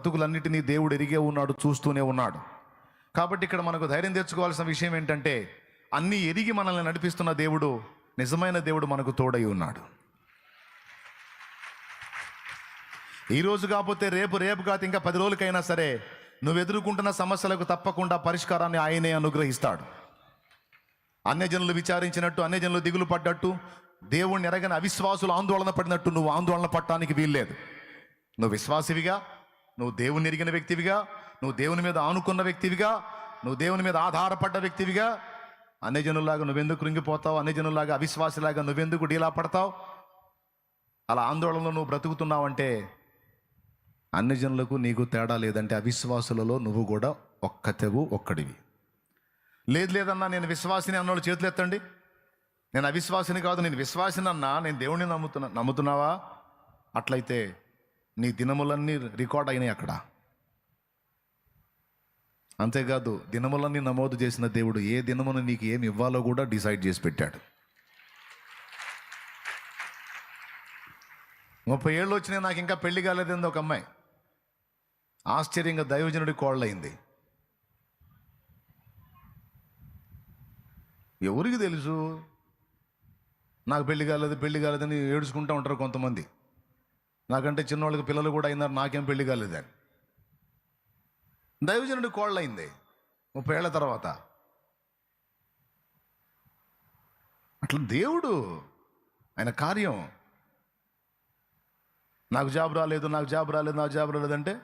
బ్రతుకులన్నిటినీ దేవుడు ఎరిగే ఉన్నాడు, చూస్తూనే ఉన్నాడు. కాబట్టి ఇక్కడ మనకు ధైర్యం తెచ్చుకోవాల్సిన విషయం ఏంటంటే, అన్నీ ఎరిగి మనల్ని నడిపిస్తున్న దేవుడు, నిజమైన దేవుడు మనకు తోడై ఉన్నాడు. ఈరోజు కాకపోతే రేపు, రేపు కాదు ఇంకా 10 రోజులకైనా సరే నువ్వు ఎదుర్కొంటున్న సమస్యలకు తప్పకుండా పరిష్కారాన్ని ఆయనే అనుగ్రహిస్తాడు. అన్యజనులు విచారించినట్టు, అన్యజనులు దిగులు పడ్డట్టు, దేవుణ్ణి ఎరగని అవిశ్వాసులు ఆందోళన పడినట్టు నువ్వు ఆందోళన పడటానికి వీల్లేదు. నువ్వు విశ్వాసివిగా, నువ్వు దేవుని ఎరిగిన వ్యక్తివిగా, నువ్వు దేవుని మీద ఆనుకున్న వ్యక్తివిగా, నువ్వు దేవుని మీద ఆధారపడ్డ వ్యక్తివిగా, అన్యజనులాగా నువ్వెందుకు కృంగిపోతావు? అన్యజనులాగా, అవిశ్వాసిలాగా నువ్వెందుకు డీలా పడతావు? అలా ఆందోళనలో నువ్వు బ్రతుకుతున్నావంటే అన్యజనులకు నీకు తేడా లేదంటే అవిశ్వాసులలో నువ్వు కూడా ఒక్కడివి. లేదన్నా నేను విశ్వాసిని అన్నోళ్ళు చేతులు ఎత్తండి. నేను అవిశ్వాసిని కాదు, నేను విశ్వాసిని అన్నా, నేను దేవుడిని నమ్ముతున్నావా? అట్లయితే నీ దినములన్నీ రికార్డ్ అయినాయి అక్కడ. అంతేకాదు, దినములన్నీ నమోదు చేసిన దేవుడు ఏ దినమును నీకు ఏమి ఇవ్వాలో కూడా డిసైడ్ చేసి పెట్టాడు. 30 ఏళ్ళు వచ్చినాయి, నాకు ఇంకా పెళ్లి కాలేదంది ఒక అమ్మాయి. ఆశ్చర్యంగా దైవజనుడి కోళ్ళయింది. ఎవరికి తెలుసు నాకు పెళ్లి కాలేదని ఏడుచుకుంటూ ఉంటారు కొంతమంది. నాకంటే చిన్నవాళ్ళకి పిల్లలు కూడా అయినారు, నాకేం పెళ్లి కాలేదని. దైవజనుడి కోళ్ళయింది 30 ఏళ్ల తర్వాత. అట్లా దేవుడు, ఆయన కార్యం. నాకు జాబ్ రాలేదంటే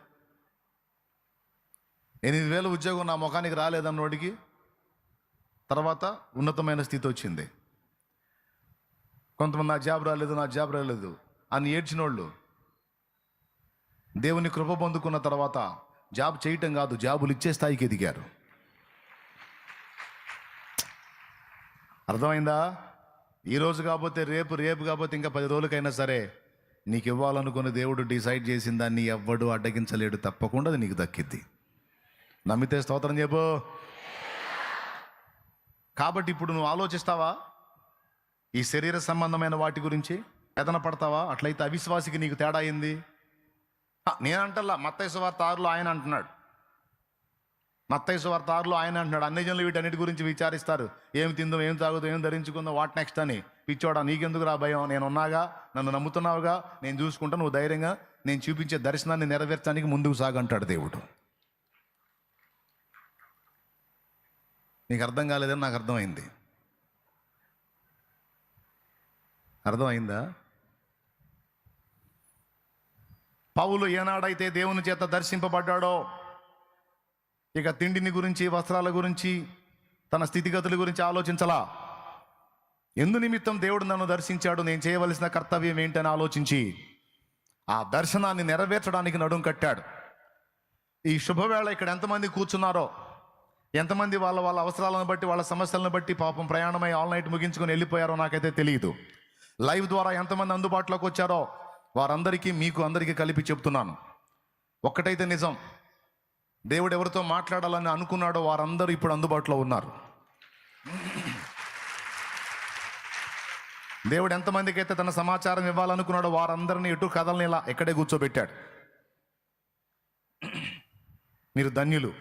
8,000 ఉద్యోగం నా ముఖానికి రాలేదన్నోడికి తర్వాత ఉన్నతమైన స్థితి వచ్చింది. కొంతమంది నాకు జాబ్ రాలేదు అని ఏడ్చినోళ్ళు దేవుని కృప పొందుకున్న తర్వాత జాబ్ చేయటం కాదు, జాబులు ఇచ్చే స్థాయికి ఎదిగారు. అర్థమైందా? ఈరోజు కాకపోతే రేపు కాకపోతే ఇంకా 10 రోజులకైనా సరే నీకు ఇవ్వాలనుకున్న దేవుడు డిసైడ్ చేసిన దాన్ని ఎవ్వడు అడ్డగించలేడు. తప్పకుండా అది నీకు దక్కిద్ది. నమ్మితే స్తోత్రం చెప్పు. కాబట్టి ఇప్పుడు నువ్వు ఆలోచిస్తావా ఈ శరీర సంబంధమైన వాటి గురించి? వేదన పడతావా? అట్లయితే అవిశ్వాసికి నీకు తేడా అయింది. నేనంటల్లా, మత్తయి సువార్త 6లో ఆయన అంటున్నాడు. అన్యజనులు వీటన్నిటి గురించి విచారిస్తారు. ఏమి తిందో, ఏం తాగుదో, ఏం ధరించుకుందో, వాట్ నెక్స్ట్ అని. పిచ్చోడా, నీకెందుకు రా భయం? నేనున్నాగా, నన్ను నమ్ముతున్నావుగా, నేను చూసుకుంటా, నువ్వు ధైర్యంగా నేను చూపించే దర్శనాన్ని నెరవేర్చడానికి ముందుకు సాగంటాడు దేవుడు. నీకు అర్థం కాలేదని నాకు అర్థమైంది. అర్థమైందా? పౌలు ఏనాడైతే దేవుని చేత దర్శింపబడ్డాడో ఇక తిండిని గురించి, వస్త్రాల గురించి, తన స్థితిగతుల గురించి ఆలోచించలా. ఎందు నిమిత్తం దేవుడు నన్ను దర్శించాడు, నేను చేయవలసిన కర్తవ్యం ఏంటని ఆలోచించి ఆ దర్శనాన్ని నెరవేర్చడానికి నడుం కట్టాడు. ఈ శుభవేళ ఇక్కడ ఎంతమంది కూర్చున్నారో, ఎంతమంది వాళ్ళ అవసరాలను బట్టి, వాళ్ళ సమస్యలను బట్టి పాపం ప్రయాణమై ఆల్ నైట్ ముగించుకొని వెళ్ళిపోయారో నాకైతే తెలియదు. లైవ్ ద్వారా ఎంతమంది అందుబాటులోకి వచ్చారో వారందరికీ, మీకు అందరికీ కలిపి చెప్తున్నాను, ఒక్కటైతే నిజం, దేవుడు ఎవరితో మాట్లాడాలని అనుకున్నాడో వారందరూ ఇప్పుడు అందుబాటులో ఉన్నారు. దేవుడు ఎంతమందికి అయితే తన సమాచారం ఇవ్వాలనుకున్నాడో వారందరినీ ఎటు కథల్ని ఇలా ఎక్కడే కూర్చోబెట్టాడు. మీరు ధన్యులు.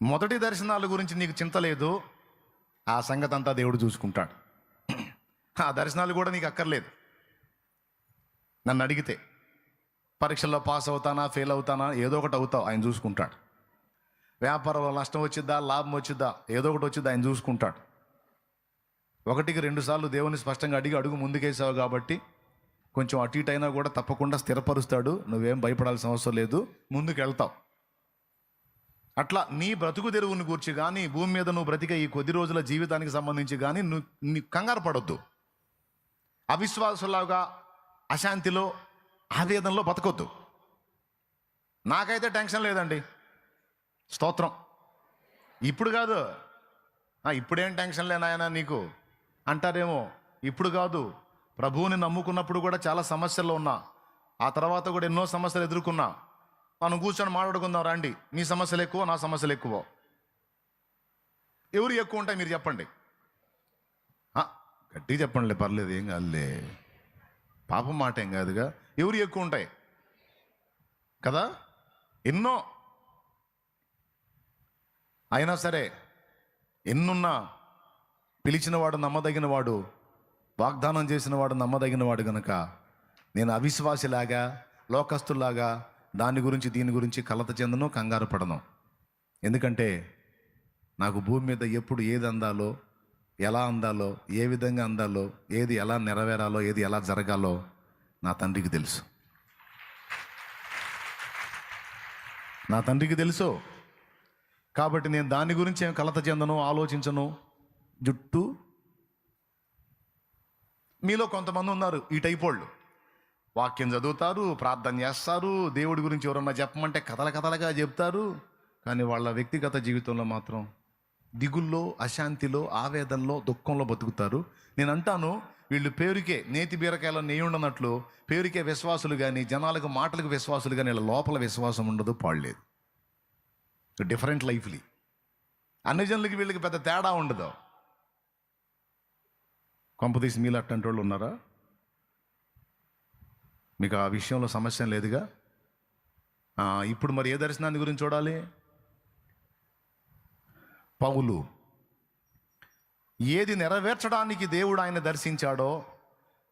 మొదటి దర్శనాల గురించి నీకు చింత లేదు, ఆ సంగతి అంతా దేవుడు చూసుకుంటాడు. ఆ దర్శనాలు కూడా నీకు అక్కర్లేదు. నన్ను అడిగితే పరీక్షల్లో పాస్ అవుతానా, ఫెయిల్ అవుతానా, ఏదో ఒకటి అవుతావు, ఆయన చూసుకుంటాడు. వ్యాపారంలో నష్టం వచ్చిద్దా, లాభం వచ్చిద్దా, ఏదో ఒకటి వచ్చిద్దా, ఆయన చూసుకుంటాడు. 1కి 2 సార్లు దేవుని స్పష్టంగా అడుగు ముందుకేసావు కాబట్టి కొంచెం అటు ఇటు అయినా కూడా తప్పకుండా స్థిరపరుస్తాడు. నువ్వేం భయపడాల్సిన అవసరం లేదు, ముందుకు వెళ్తావు. అట్లా నీ బ్రతుకు తెరువుని గూర్చి కానీ, భూమి మీద నువ్వు బ్రతికే ఈ కొద్ది రోజుల జీవితానికి సంబంధించి కానీ నీ కంగారు పడొద్దు. అవిశ్వాసులాగా అశాంతిలో, ఆవేదనలో బతకొద్దు. నాకైతే టెన్షన్ లేదండి, స్తోత్రం. ఇప్పుడు కాదు, ఇప్పుడేం టెన్షన్ లేనాయనా నీకు అంటారేమో. ఇప్పుడు కాదు, ప్రభువుని నమ్ముకున్నప్పుడు కూడా చాలా సమస్యల్లో ఉన్నా, ఆ తర్వాత కూడా ఎన్నో సమస్యలు ఎదుర్కొన్నా. మనం కూర్చొని మాట్లాడుకుందాం రండి. మీ సమస్యలు ఎక్కువ, నా సమస్యలు ఎక్కువ. ఎవరు ఎక్కువ ఉంటాయి మీరు చెప్పండి. గట్టిగా చెప్పండిలే, పర్లేదు, ఏం కాదులే, పాపం మాట ఏం కాదుగా. ఎవరు ఎక్కువ ఉంటాయి కదా, ఎన్నో. అయినా సరే ఎన్నున్నా పిలిచినవాడు నమ్మదగినవాడు, వాగ్దానం చేసినవాడు నమ్మదగినవాడు గనుక నేను అవిశ్వాసిలాగా లోకస్తులాగా దాని గురించి దీని గురించి కలత చెందను, కంగారు పడను. ఎందుకంటే నాకు భూమి మీద ఎప్పుడు ఏది అందాలో, ఎలా అందాలో, ఏ విధంగా అందాలో, ఏది ఎలా నెరవేరాలో, ఏది ఎలా జరగాలో నా తండ్రికి తెలుసు. నా తండ్రికి తెలుసు కాబట్టి నేను దాని గురించి ఏం కలత చెందను, ఆలోచించను. జుట్టు మీలో కొంతమంది ఉన్నారు ఈ టైప్ వాళ్ళు, వాక్యం చదువుతారు, ప్రార్థన చేస్తారు, దేవుడి గురించి ఎవరన్నా చెప్పమంటే కథలుగా చెప్తారు, కానీ వాళ్ళ వ్యక్తిగత జీవితంలో మాత్రం దిగుల్లో, అశాంతిలో, ఆవేదనలో, దుఃఖంలో బతుకుతారు. నేను అంటాను, వీళ్ళు పేరుకే నేతి బీరకాయలో నెయ్యి ఉండనట్లు పేరుకే విశ్వాసులు కానీ, జనాలకు మాటలకు విశ్వాసులు కానీ, వీళ్ళ లోపల విశ్వాసం ఉండదు, పాడలేదు. డిఫరెంట్ లైఫ్లీ. అన్ని జనులకి వీళ్ళకి పెద్ద తేడా ఉండదు. కొంపదీసి మీలో అట్టంటి వాళ్ళు ఉన్నారా? మీకు ఆ విషయంలో సమస్య లేదుగా. ఇప్పుడు మరి ఏ దర్శనాన్ని గురించి చూడాలి? పౌలు ఏది నెరవేర్చడానికి దేవుడు ఆయన దర్శించాడో,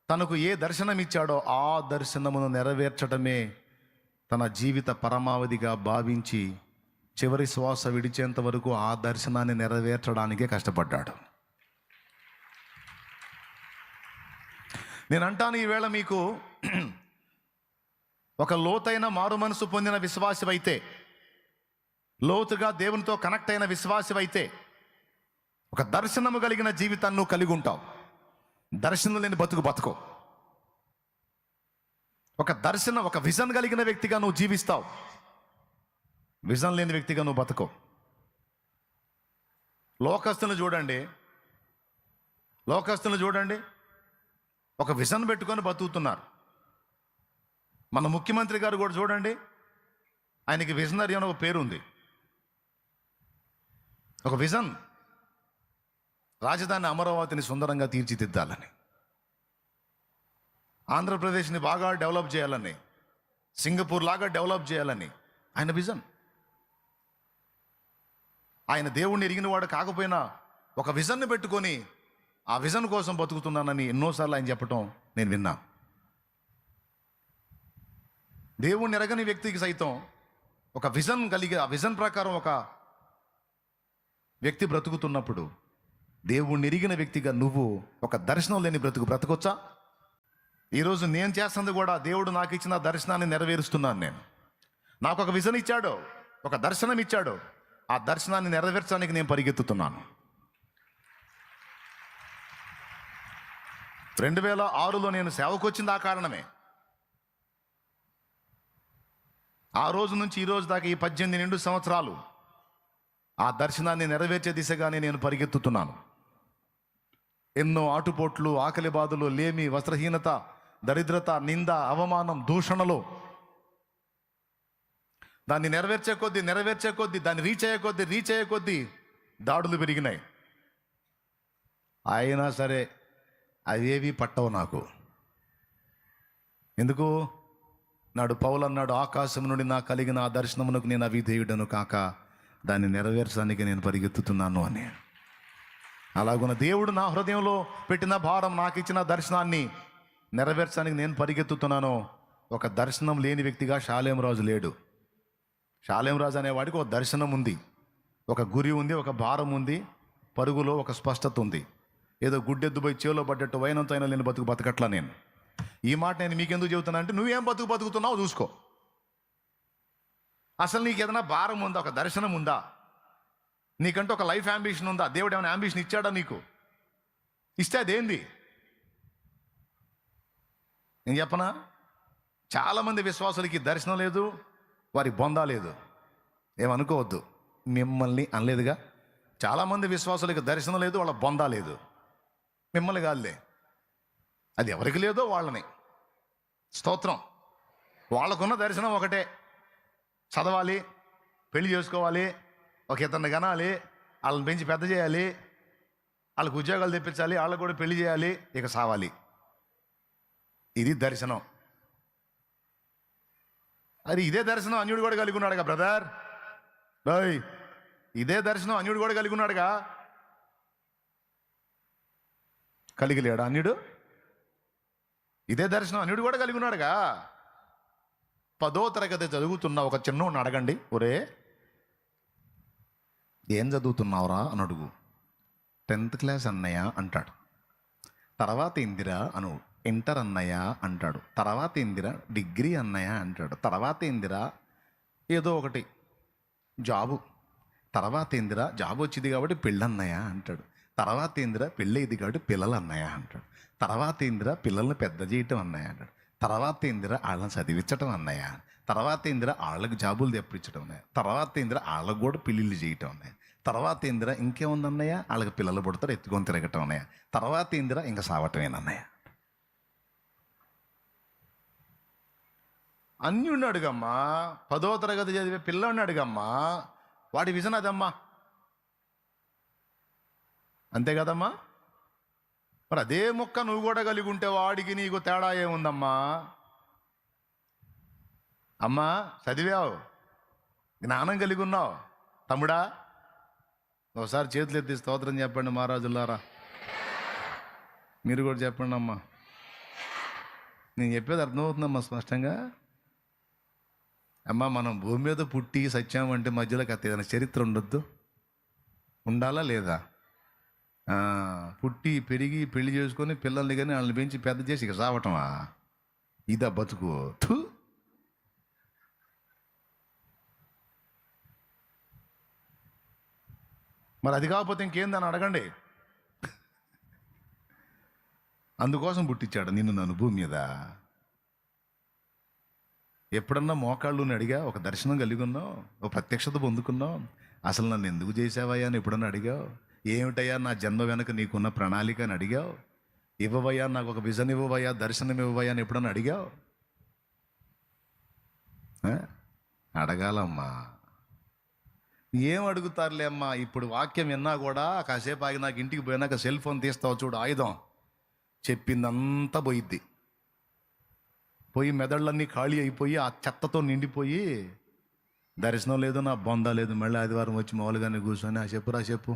తనకు ఏ దర్శనం ఇచ్చాడో ఆ దర్శనమును నెరవేర్చడమే తన జీవిత పరమావధిగా భావించి చివరి శ్వాస విడిచేంత వరకు ఆ దర్శనాన్ని నెరవేర్చడానికే కష్టపడ్డాడు. నేను అంటాను, ఈవేళ మీకు ఒక లోతైన మారు మనసు పొందిన విశ్వాసమైతే, లోతుగా దేవునితో కనెక్ట్ అయిన విశ్వాసమైతే, ఒక దర్శనము కలిగిన జీవితాన్ని నువ్వు కలిగి ఉంటావు. దర్శనం లేని బతుకు. ఒక విజన్ కలిగిన వ్యక్తిగా నువ్వు జీవిస్తావు. విజన్ లేని వ్యక్తిగా నువ్వు బతుకో. లోకస్తులను చూడండి, ఒక విజన్ పెట్టుకొని బతుకుతున్నారు. మన ముఖ్యమంత్రి గారు కూడా చూడండి, ఆయనకి విజనరీ అని ఒక పేరు ఉంది. ఒక విజన్, రాజధాని అమరావతిని సుందరంగా తీర్చిదిద్దాలని, ఆంధ్రప్రదేశ్ని బాగా డెవలప్ చేయాలని, సింగపూర్ లాగా డెవలప్ చేయాలని ఆయన విజన్. ఆయన దేవుణ్ణి ఎరిగినవాడు కాకపోయినా ఒక విజన్ని పెట్టుకొని ఆ విజన్ కోసం బతుకుతున్నానని ఎన్నోసార్లు ఆయన చెప్పటం నేను విన్నా. దేవుణ్ణి ఎరగని వ్యక్తికి సైతం ఒక విజన్ కలిగి, ఆ విజన్ ప్రకారం ఒక వ్యక్తి బ్రతుకుతున్నప్పుడు, దేవుణ్ణి ఎరిగిన వ్యక్తిగా నువ్వు ఒక దర్శనం లేని బ్రతకొచ్చా? ఈరోజు నేను చేస్తున్నది కూడా దేవుడు నాకు ఇచ్చిన దర్శనాన్ని నెరవేరుస్తున్నాను. నేను నాకు ఒక విజన్ ఇచ్చాడు, ఒక దర్శనం ఇచ్చాడు, ఆ దర్శనాన్ని నెరవేర్చడానికి నేను పరిగెత్తుతున్నాను. 2006లో నేను సేవకు వచ్చింది ఆ కారణమే. ఆ రోజు నుంచి ఈ రోజు దాకా ఈ 18 నిండు సంవత్సరాలు ఆ దర్శనాన్ని నెరవేర్చే దిశగానే నేను పరిగెత్తుతున్నాను. ఎన్నో ఆటుపోట్లు, ఆకలి బాధలు, లేమి, వస్త్రహీనత, దరిద్రత, నింద, అవమానం, దూషణలు, దాన్ని నెరవేర్చే కొద్దీ దాన్ని రీచ్ అయ్యే కొద్దీ దాడులు పెరిగినాయి. అయినా సరే అవేవి పట్టవు నాకు. ఎందుకు? నాడు పౌలు అన్నాడు, ఆకాశం నుండి నాకు కలిగిన ఆ దర్శనమునకు నేను అవిధేయుడను కాక దాన్ని నెరవేర్చడానికి నేను పరిగెత్తుతున్నాను అని. అలాగున్న దేవుడు నా హృదయంలో పెట్టిన భారం, నాకు ఇచ్చిన దర్శనాన్ని నెరవేర్చడానికి నేను పరిగెత్తుతున్నాను. ఒక దర్శనం లేని వ్యక్తిగా షాలేం రాజు లేడు. షాలేం రాజు అనేవాడికి ఒక దర్శనం ఉంది, ఒక గురి ఉంది, ఒక భారం ఉంది, పరుగులో ఒక స్పష్టత ఉంది. ఏదో గుడ్డెద్దుపోయి చేలో పడ్డట్టు వైనంతో అయినా లేని బతకట్లా నేను. ఈ మాట నేను మీకెందుకు చెబుతున్నా అంటే, నువ్వేం బతుకుతున్నావు చూసుకో. అసలు నీకు ఏదైనా భారం ఉందా? ఒక దర్శనం ఉందా? నీకంటే ఒక లైఫ్ అంబిషన్ ఉందా? దేవుడు ఏమైనా అంబిషన్ ఇచ్చాడా నీకు? ఇస్తే అదేంది? నేను చెప్పనా, చాలామంది విశ్వాసులకి దర్శనం లేదు, వారి బొందా లేదు. ఏమనుకోవద్దు, మిమ్మల్ని అనలేదుగా. చాలామంది విశ్వాసులకి దర్శనం లేదు, వాళ్ళ బొందా లేదు. మిమ్మల్ని కాదులే, అది ఎవరికి లేదో వాళ్ళని. స్తోత్రం. వాళ్ళకున్న దర్శనం ఒకటే, చదవాలి, పెళ్లి చేసుకోవాలి, ఒక ఇతన్ని కనాలి, వాళ్ళని పెంచి పెద్ద చేయాలి, వాళ్ళకి ఉద్యోగాలు తెప్పించాలి, వాళ్ళకు కూడా పెళ్లి చేయాలి, ఇక సావాలి. ఇది దర్శనం. అది ఇదే దర్శనం అన్యుడు కూడా కలిగి ఉన్నాడుగా బ్రదర్. బాయ్, ఇదే దర్శనం అన్యుడు కూడా కలిగి ఉన్నాడుగా. కలిగి లేడా అన్యుడు? ఇదే దర్శనం అన్యుడు కూడా కలిగి ఉన్నాడుగా. 10వ తరగతి చదువుతున్న ఒక చిన్నోడిని అడగండి, ఒరే ఏం చదువుతున్నావురా అని అడుగు. 10th క్లాస్ అన్నయ్య అంటాడు. తర్వాత ఏందిరా అను, ఇంటర్ అన్నయ్య అంటాడు. తర్వాత ఏందిరా, డిగ్రీ అన్నయ్య అంటాడు. తర్వాత ఏందిరా, ఏదో ఒకటి జాబు. తర్వాత ఏందిరా, జాబ్ వచ్చింది కాబట్టి పెళ్ళన్నయ్య అంటాడు. తర్వాత ఏందిరా, పెళ్ళేది కాబట్టి పిల్లలు అన్నయ్య అంటాడు. తర్వాత ఏందిరా, పిల్లల్ని పెద్ద చేయటం అన్నయ్య అంటాడు. తర్వాత ఏందిరా, వాళ్ళని చదివించటం అన్నయ్య. తర్వాత ఏందిరా, వాళ్ళకి జాబులు తెప్పించడం అన్నయ్య. తర్వాత ఏందిరా, వాళ్ళకు కూడా పెళ్ళిళ్ళు చేయటం అన్నయ్య. తర్వాత ఏందిరా, ఇంకేముంది అన్నయ్య, వాళ్ళకి పిల్లలు పుడతారు ఎత్తుకొని తిరగటం అన్నయ్య. తర్వాత ఏందిరా, ఇంకా సావటమేనన్నయ్య. అన్యుడిని అడుగమ్మా, 10వ తరగతి చదివే పిల్లని అడుగమ్మా, వాడి విజన్ అదమ్మా. అంతే కదమ్మా? మరి అదే మొక్క నువ్వు కూడా కలిగి ఉంటే వాడికి నీకు తేడా ఏముందమ్మా? అమ్మా చదివావు, జ్ఞానం కలిగి ఉన్నావు తమ్ముడా, ఒకసారి చేతులు ఎత్తి స్తోత్రం చెప్పండి మహారాజులారా. మీరు కూడా చెప్పండి అమ్మా. నేను చెప్పేది అర్థమవుతుందమ్మా స్పష్టంగా? అమ్మా, మనం భూమి మీద పుట్టి సత్యామంటే మధ్యలో కథ ఏదైనా చరిత్ర ఉండొద్దు, ఉండాలా లేదా? పుట్టి పెరిగి పెళ్లి చేసుకొని పిల్లల్ని కానీ వాళ్ళని పెంచి పెద్ద చేసి ఇక సావటమా? ఇదా బతుకు? థు. మరి అది కాకపోతే ఇంకేందని అడగండి. అందుకోసం పుట్టించాడు నిన్ను నన్ను భూమి మీద. ఎప్పుడన్నా మోకాళ్ళుని అడిగా, ఒక దర్శనం కలిగి ఉన్నావు, ఒక ప్రత్యక్షత పొందుకున్నావు, అసలు నన్ను ఎందుకు చేసావయ్యా అని ఎప్పుడన్నా అడిగావు? ఏమిటయ్యా నా జన్మ వెనక నీకున్న ప్రణాళిక అని అడిగావు? ఇవ్వవయ్యా నాకు ఒక విజన్ ఇవ్వవయ్యా, దర్శనం ఇవ్వవయ్యా అని ఎప్పుడన్నా అడిగావు? అడగాలమ్మా. ఏం అడుగుతారులే అమ్మా. ఇప్పుడు వాక్యం విన్నా కూడా కాసేపు ఆగి నాకు ఇంటికి పోయినాక సెల్ ఫోన్ తీస్తావు చూడు, ఆయుధం, చెప్పిందంతా పోయిద్ది. పోయి మెదళ్ళన్నీ ఖాళీ అయిపోయి ఆ చెత్తతో నిండిపోయి దర్శనం లేదు, నా బొంద లేదు. మళ్ళీ ఆదివారం వచ్చి మామూలుగానే కూర్చొని ఆ చెప్పురా చెప్పు,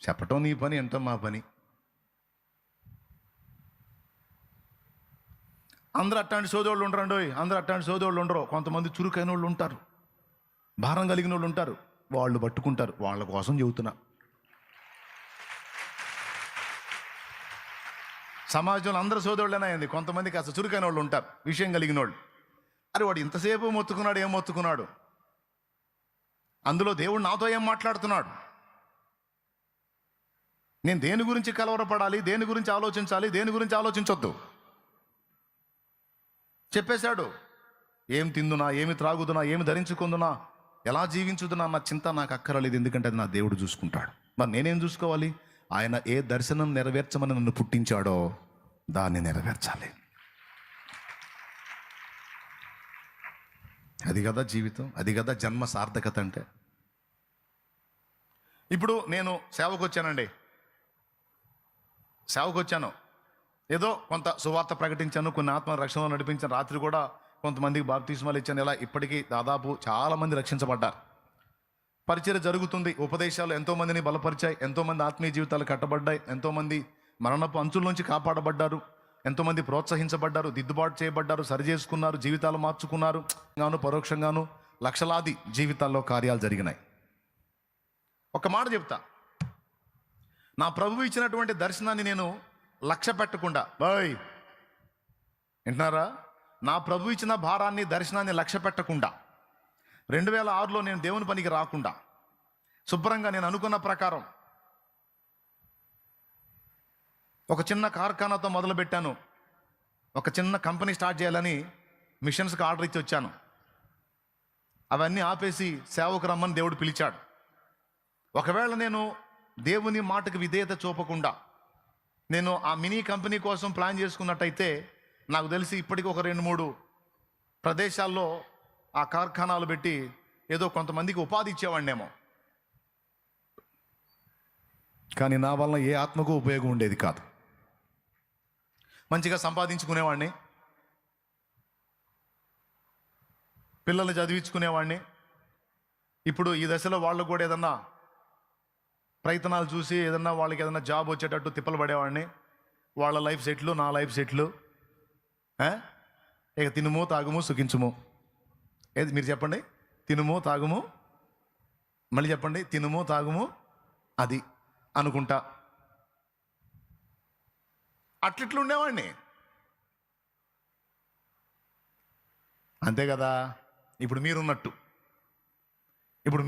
చెప్పటం నీ పని, వినటం మా పని. అందరూ అట్లాంటి సోదోళ్ళు ఉండరండి, అందరూ అట్లాంటి సోదోళ్ళు ఉండరు. కొంతమంది చురుకైన వాళ్ళు ఉంటారు, భారం కలిగిన వాళ్ళు ఉంటారు, వాళ్ళు పట్టుకుంటారు. వాళ్ళ కోసం చెబుతున్నా. సమాజంలో అందరూ సోదరుళ్ళనే అయింది. కొంతమందికి అసలు చురుకైన వాళ్ళు ఉంటారు, విషయం కలిగిన వాళ్ళు. అరే వాడు ఇంతసేపు మొత్తుకున్నాడు, ఏం మొత్తుకున్నాడు? అందులో దేవుడు నాతో ఏం మాట్లాడుతున్నాడు? నేను దేని గురించి కలవరపడాలి, దేని గురించి ఆలోచించాలి, దేని గురించి ఆలోచించొద్దు చెప్పేశాడు. ఏం తిందునా, ఏమి త్రాగుదునా, ఏమి ధరించుకుందునా, ఎలా జీవించుదునా అన్న చింత నాకు అక్కరలేదు. ఎందుకంటే అది నా దేవుడు చూసుకుంటాడు. మరి నేనేం చూసుకోవాలి? ఆయన ఏ దర్శనం నెరవేర్చమని నన్ను పుట్టించాడో దాన్ని నెరవేర్చాలి. అది కదా జీవితం, అది కదా జన్మ సార్థకత అంటే. ఇప్పుడు నేను సేవకు వచ్చానండి, సేవకు వచ్చాను, ఏదో కొంత సువార్త ప్రకటించాను, కొన్ని ఆత్మ రక్షణలో నడిపించాను. రాత్రి కూడా కొంతమందికి బాప్తిస్మాలు ఇచ్చాను. ఇలా ఇప్పటికీ దాదాపు చాలామంది రక్షించబడ్డారు. పరిచర్య జరుగుతుంది, ఉపదేశాలు ఎంతోమందిని బలపరిచాయి, ఎంతోమంది ఆత్మీయ జీవితాలు కట్టబడ్డాయి, ఎంతోమంది మరణపు అంచుల నుంచి కాపాడబడ్డారు, ఎంతోమంది ప్రోత్సహించబడ్డారు, దిద్దుబాటు చేయబడ్డారు, సరి చేసుకున్నారు, జీవితాలు మార్చుకున్నారు. గాను పరోక్షంగాను లక్షలాది జీవితాల్లో కార్యాలు జరిగినాయి. ఒక మాట చెప్తా, నా ప్రభువు ఇచ్చినటువంటి దర్శనాన్ని నేను లక్ష్య పెట్టకుండా, బాయ్ వింటున్నారా, నా ప్రభు ఇచ్చిన భారాన్ని, దర్శనాన్ని లక్ష్య పెట్టకుండా, 2006లో నేను దేవుని పనికి రాకుండా శుభ్రంగా నేను అనుకున్న ప్రకారం ఒక చిన్న కార్ఖానాతో మొదలుపెట్టాను. ఒక చిన్న కంపెనీ స్టార్ట్ చేయాలని మిషన్స్కి ఆర్డర్ ఇచ్చి వచ్చాను. అవన్నీ ఆపేసి సేవకు రమ్మని దేవుడు పిలిచాడు. ఒకవేళ నేను దేవుని మాటకు విధేయత చూపకుండా నేను ఆ మినీ కంపెనీ కోసం ప్లాన్ చేసుకున్నట్టయితే నాకు తెలిసి ఇప్పటికీ ఒక 2-3 ప్రదేశాల్లో ఆ కార్ఖానాలు పెట్టి ఏదో కొంతమందికి ఉపాధి ఇచ్చేవాడినేమో. కానీ నా వల్ల ఏ ఆత్మకు ఉపయోగం ఉండేది కాదు. మంచిగా సంపాదించుకునేవాడిని, పిల్లల్ని చదివించుకునేవాడిని. ఇప్పుడు ఈ దశలో వాళ్ళకు కూడా ఏదన్నా ప్రయత్నాలు చూసి ఏదన్నా వాళ్ళకి ఏదన్నా జాబ్ వచ్చేటట్టు తిప్పలు పడేవాడిని. వాళ్ళ లైఫ్ సెట్లు, నా లైఫ్ సెట్లు. ఇక తినుము తాగుము సుఖించుము. ఏది మీరు చెప్పండి? తినుము తాగుము, మళ్ళీ చెప్పండి. తినుము తాగుము అది అనుకుంటా అట్లిట్లు ఉండేవాడిని. అంతే కదా. ఇప్పుడు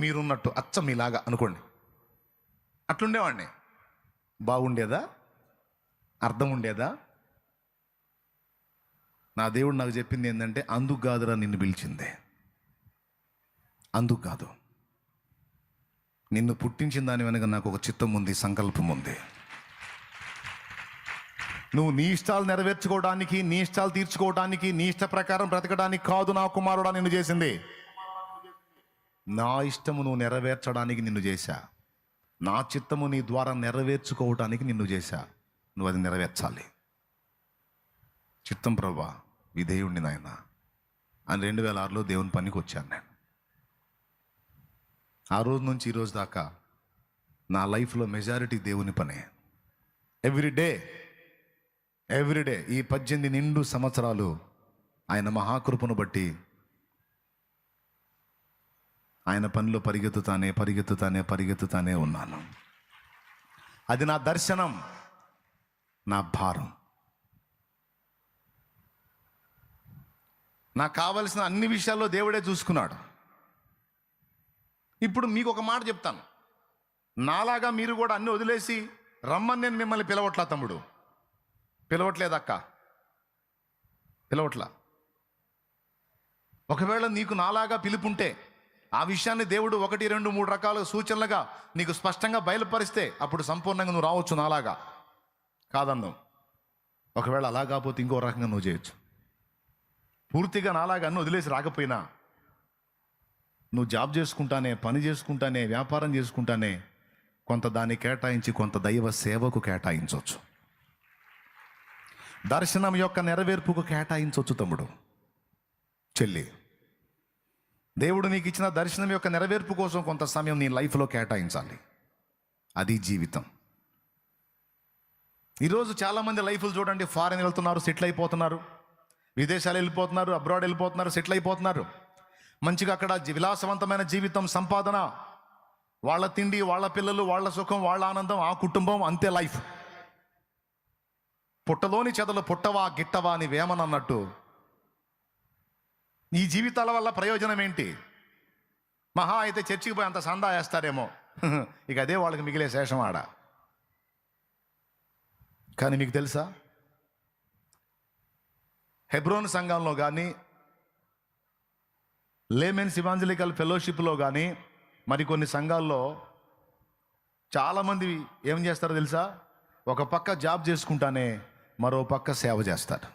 మీరున్నట్టు అచ్చం మీలాగా అనుకోండి. అట్లుండేవాడిని. బాగుండేదా? అర్థం ఉండేదా? నా దేవుడు నాకు చెప్పింది ఏంటంటే, అందుకు కాదురా నిన్ను పిలిచిందే, అందుకు కాదు. నిన్ను పుట్టించిన దాని వెనక నాకు ఒక చిత్తం ఉంది, సంకల్పం ఉంది. నువ్వు నీ ఇష్టాలు నెరవేర్చుకోవడానికి, నీ ఇష్టాలు తీర్చుకోవడానికి, నీ ఇష్ట ప్రకారం బ్రతకడానికి కాదు నా కుమారుడా నిన్ను చేసింది. నా ఇష్టము నువ్వు నెరవేర్చడానికి నిన్ను చేశా. నా చిత్తము నీ ద్వారా నెరవేర్చుకోవడానికి నిన్ను చేశా. నువ్వు అది నెరవేర్చాలి. చిత్తం ప్రభా, విధేయుణ్ణి నాయన అని 2006లో దేవుని పనికి వచ్చాను నేను. ఆ రోజు నుంచి ఈ రోజు దాకా నా లైఫ్లో మెజారిటీ దేవుని పనే. ఎవ్రీడే ఈ 18 నిండు సంవత్సరాలు ఆయన మహాకృపను బట్టి ఆయన పనిలో పరిగెత్తుతానే ఉన్నాను. అది నా దర్శనం, నా భారం. నాకు కావలసిన అన్ని విషయాల్లో దేవుడే చూసుకున్నాడు. ఇప్పుడు మీకు ఒక మాట చెప్తాను. నాలాగా మీరు కూడా అన్ని వదిలేసి రమ్మని నేను మిమ్మల్ని పిలవట్లా తమ్ముడు, పిలవట్లేదక్క, పిలవట్లా. ఒకవేళ నీకు నాలాగా పిలుపుంటే ఆ విషయాన్ని దేవుడు 1, 2, 3 రకాల సూచనలుగా నీకు స్పష్టంగా బయలుపరిస్తే అప్పుడు సంపూర్ణంగా నువ్వు రావచ్చు నాలాగా. కాదన్నావు. ఒకవేళ అలా కాకపోతే ఇంకో రకంగా నువ్వు చేయొచ్చు. పూర్తిగా నాలాగా అన్ను వదిలేసి రాకపోయినా నువ్వు జాబ్ చేసుకుంటానే, పని చేసుకుంటానే, వ్యాపారం చేసుకుంటానే కొంత దాన్ని కేటాయించి కొంత దైవ సేవకు కేటాయించవచ్చు. దర్శనం యొక్క నెరవేర్పుకు కేటాయించవచ్చు తమ్ముడు, చెల్లి. దేవుడు నీకు ఇచ్చిన దర్శనం యొక్క నెరవేర్పు కోసం కొంత సమయం నీ లైఫ్లో కేటాయించాలి. అది జీవితం. ఈరోజు చాలామంది లైఫ్లు చూడండి, ఫారెన్ వెళ్తున్నారు, సెటిల్ అయిపోతున్నారు, విదేశాలు వెళ్ళిపోతున్నారు, అబ్రాడ్ వెళ్ళిపోతున్నారు, సెటిల్ అయిపోతున్నారు. మంచిగా అక్కడ విలాసవంతమైన జీవితం, సంపాదన, వాళ్ళ తిండి, వాళ్ళ పిల్లలు, వాళ్ళ సుఖం, వాళ్ళ ఆనందం, ఆ కుటుంబం, అంతే లైఫ్. పుట్టలోని చెదలు పుట్టవా గిట్టవా అని వేమనన్నట్టు ఈ జీవితాల వల్ల ప్రయోజనం ఏంటి? మహా అయితే చర్చికి పోయి అంత సందా వేస్తారేమో, ఇక అదే వాళ్ళకి మిగిలే శేషం ఆడ. కానీ మీకు తెలుసా, హెబ్రోన్ సంఘంలో కానీ, లేమెన్స్ ఇవాంజలికల్ ఫెలోషిప్లో కానీ, మరికొన్ని సంఘాల్లో చాలామంది ఏం చేస్తారో తెలుసా? ఒక పక్క జాబ్ చేసుకుంటానే మరో పక్క సేవ చేస్తారు.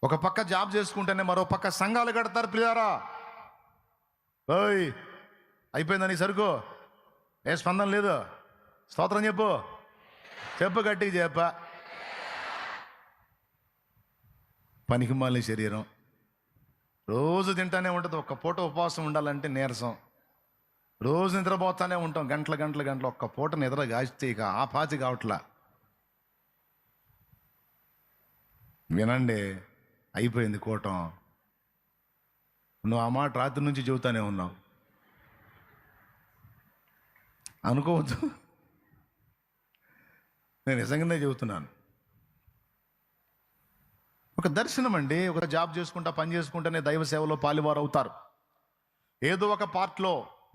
ఒక పక్క జాబ్ చేసుకుంటేనే మరో పక్క సంఘాలు కడతారు. ప్రియారా, ఓయ్ అయిపోయిందని సరుకు, ఏ స్పందన లేదు, స్తోత్రం చెప్పు గట్టిగా చెప్ప. పనికి మాలిన శరీరం రోజు తింటానే ఉంటుంది. ఒక్క పూట ఉపవాసం ఉండాలంటే నీరసం. రోజు నిద్రపోతానే ఉంటాం, గంటలు. ఒక్క పూట నిద్ర కాస్తే ఇక ఆ పాతి కావట్లా. వినండి, అయిపోయింది కూటం. నువ్వు ఆ మాట రాత్రి నుంచి చెబుతానే ఉన్నావు అనుకోవద్దు, నేను నిజంగానే చెబుతున్నాను. ఒక దర్శనం అండి. ఒక జాబ్ చేసుకుంటా, పని చేసుకుంటానే దైవ సేవలో పాలువారు అవుతారు. ఏదో ఒక పార్ట్లో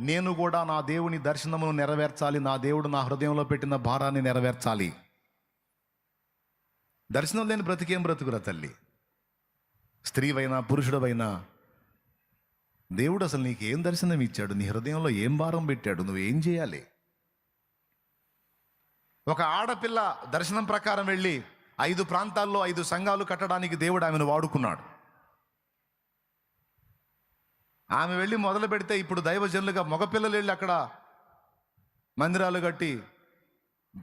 నేను కూడా నా దేవుని దర్శనమును నెరవేర్చాలి, నా దేవుడు నా హృదయంలో పెట్టిన భారాన్ని నెరవేర్చాలి. దర్శనం లేని బ్రతికేం బ్రతుకురా తల్లి. స్త్రీవైనా పురుషుడవైనా దేవుడు అసలు నీకు ఏం దర్శనం ఇచ్చాడు? నీ హృదయంలో ఏం భారం పెట్టాడు? నువ్వేం చేయాలి? ఒక ఆడపిల్ల దర్శనం ప్రకారం వెళ్ళి 5 ప్రాంతాల్లో 5 సంఘాలు కట్టడానికి దేవుడు ఆమెను వాడుకున్నాడు. ఆమె వెళ్ళి మొదలు పెడితే ఇప్పుడు దైవజనులుగా మగపిల్లలు వెళ్ళి అక్కడ మందిరాలు కట్టి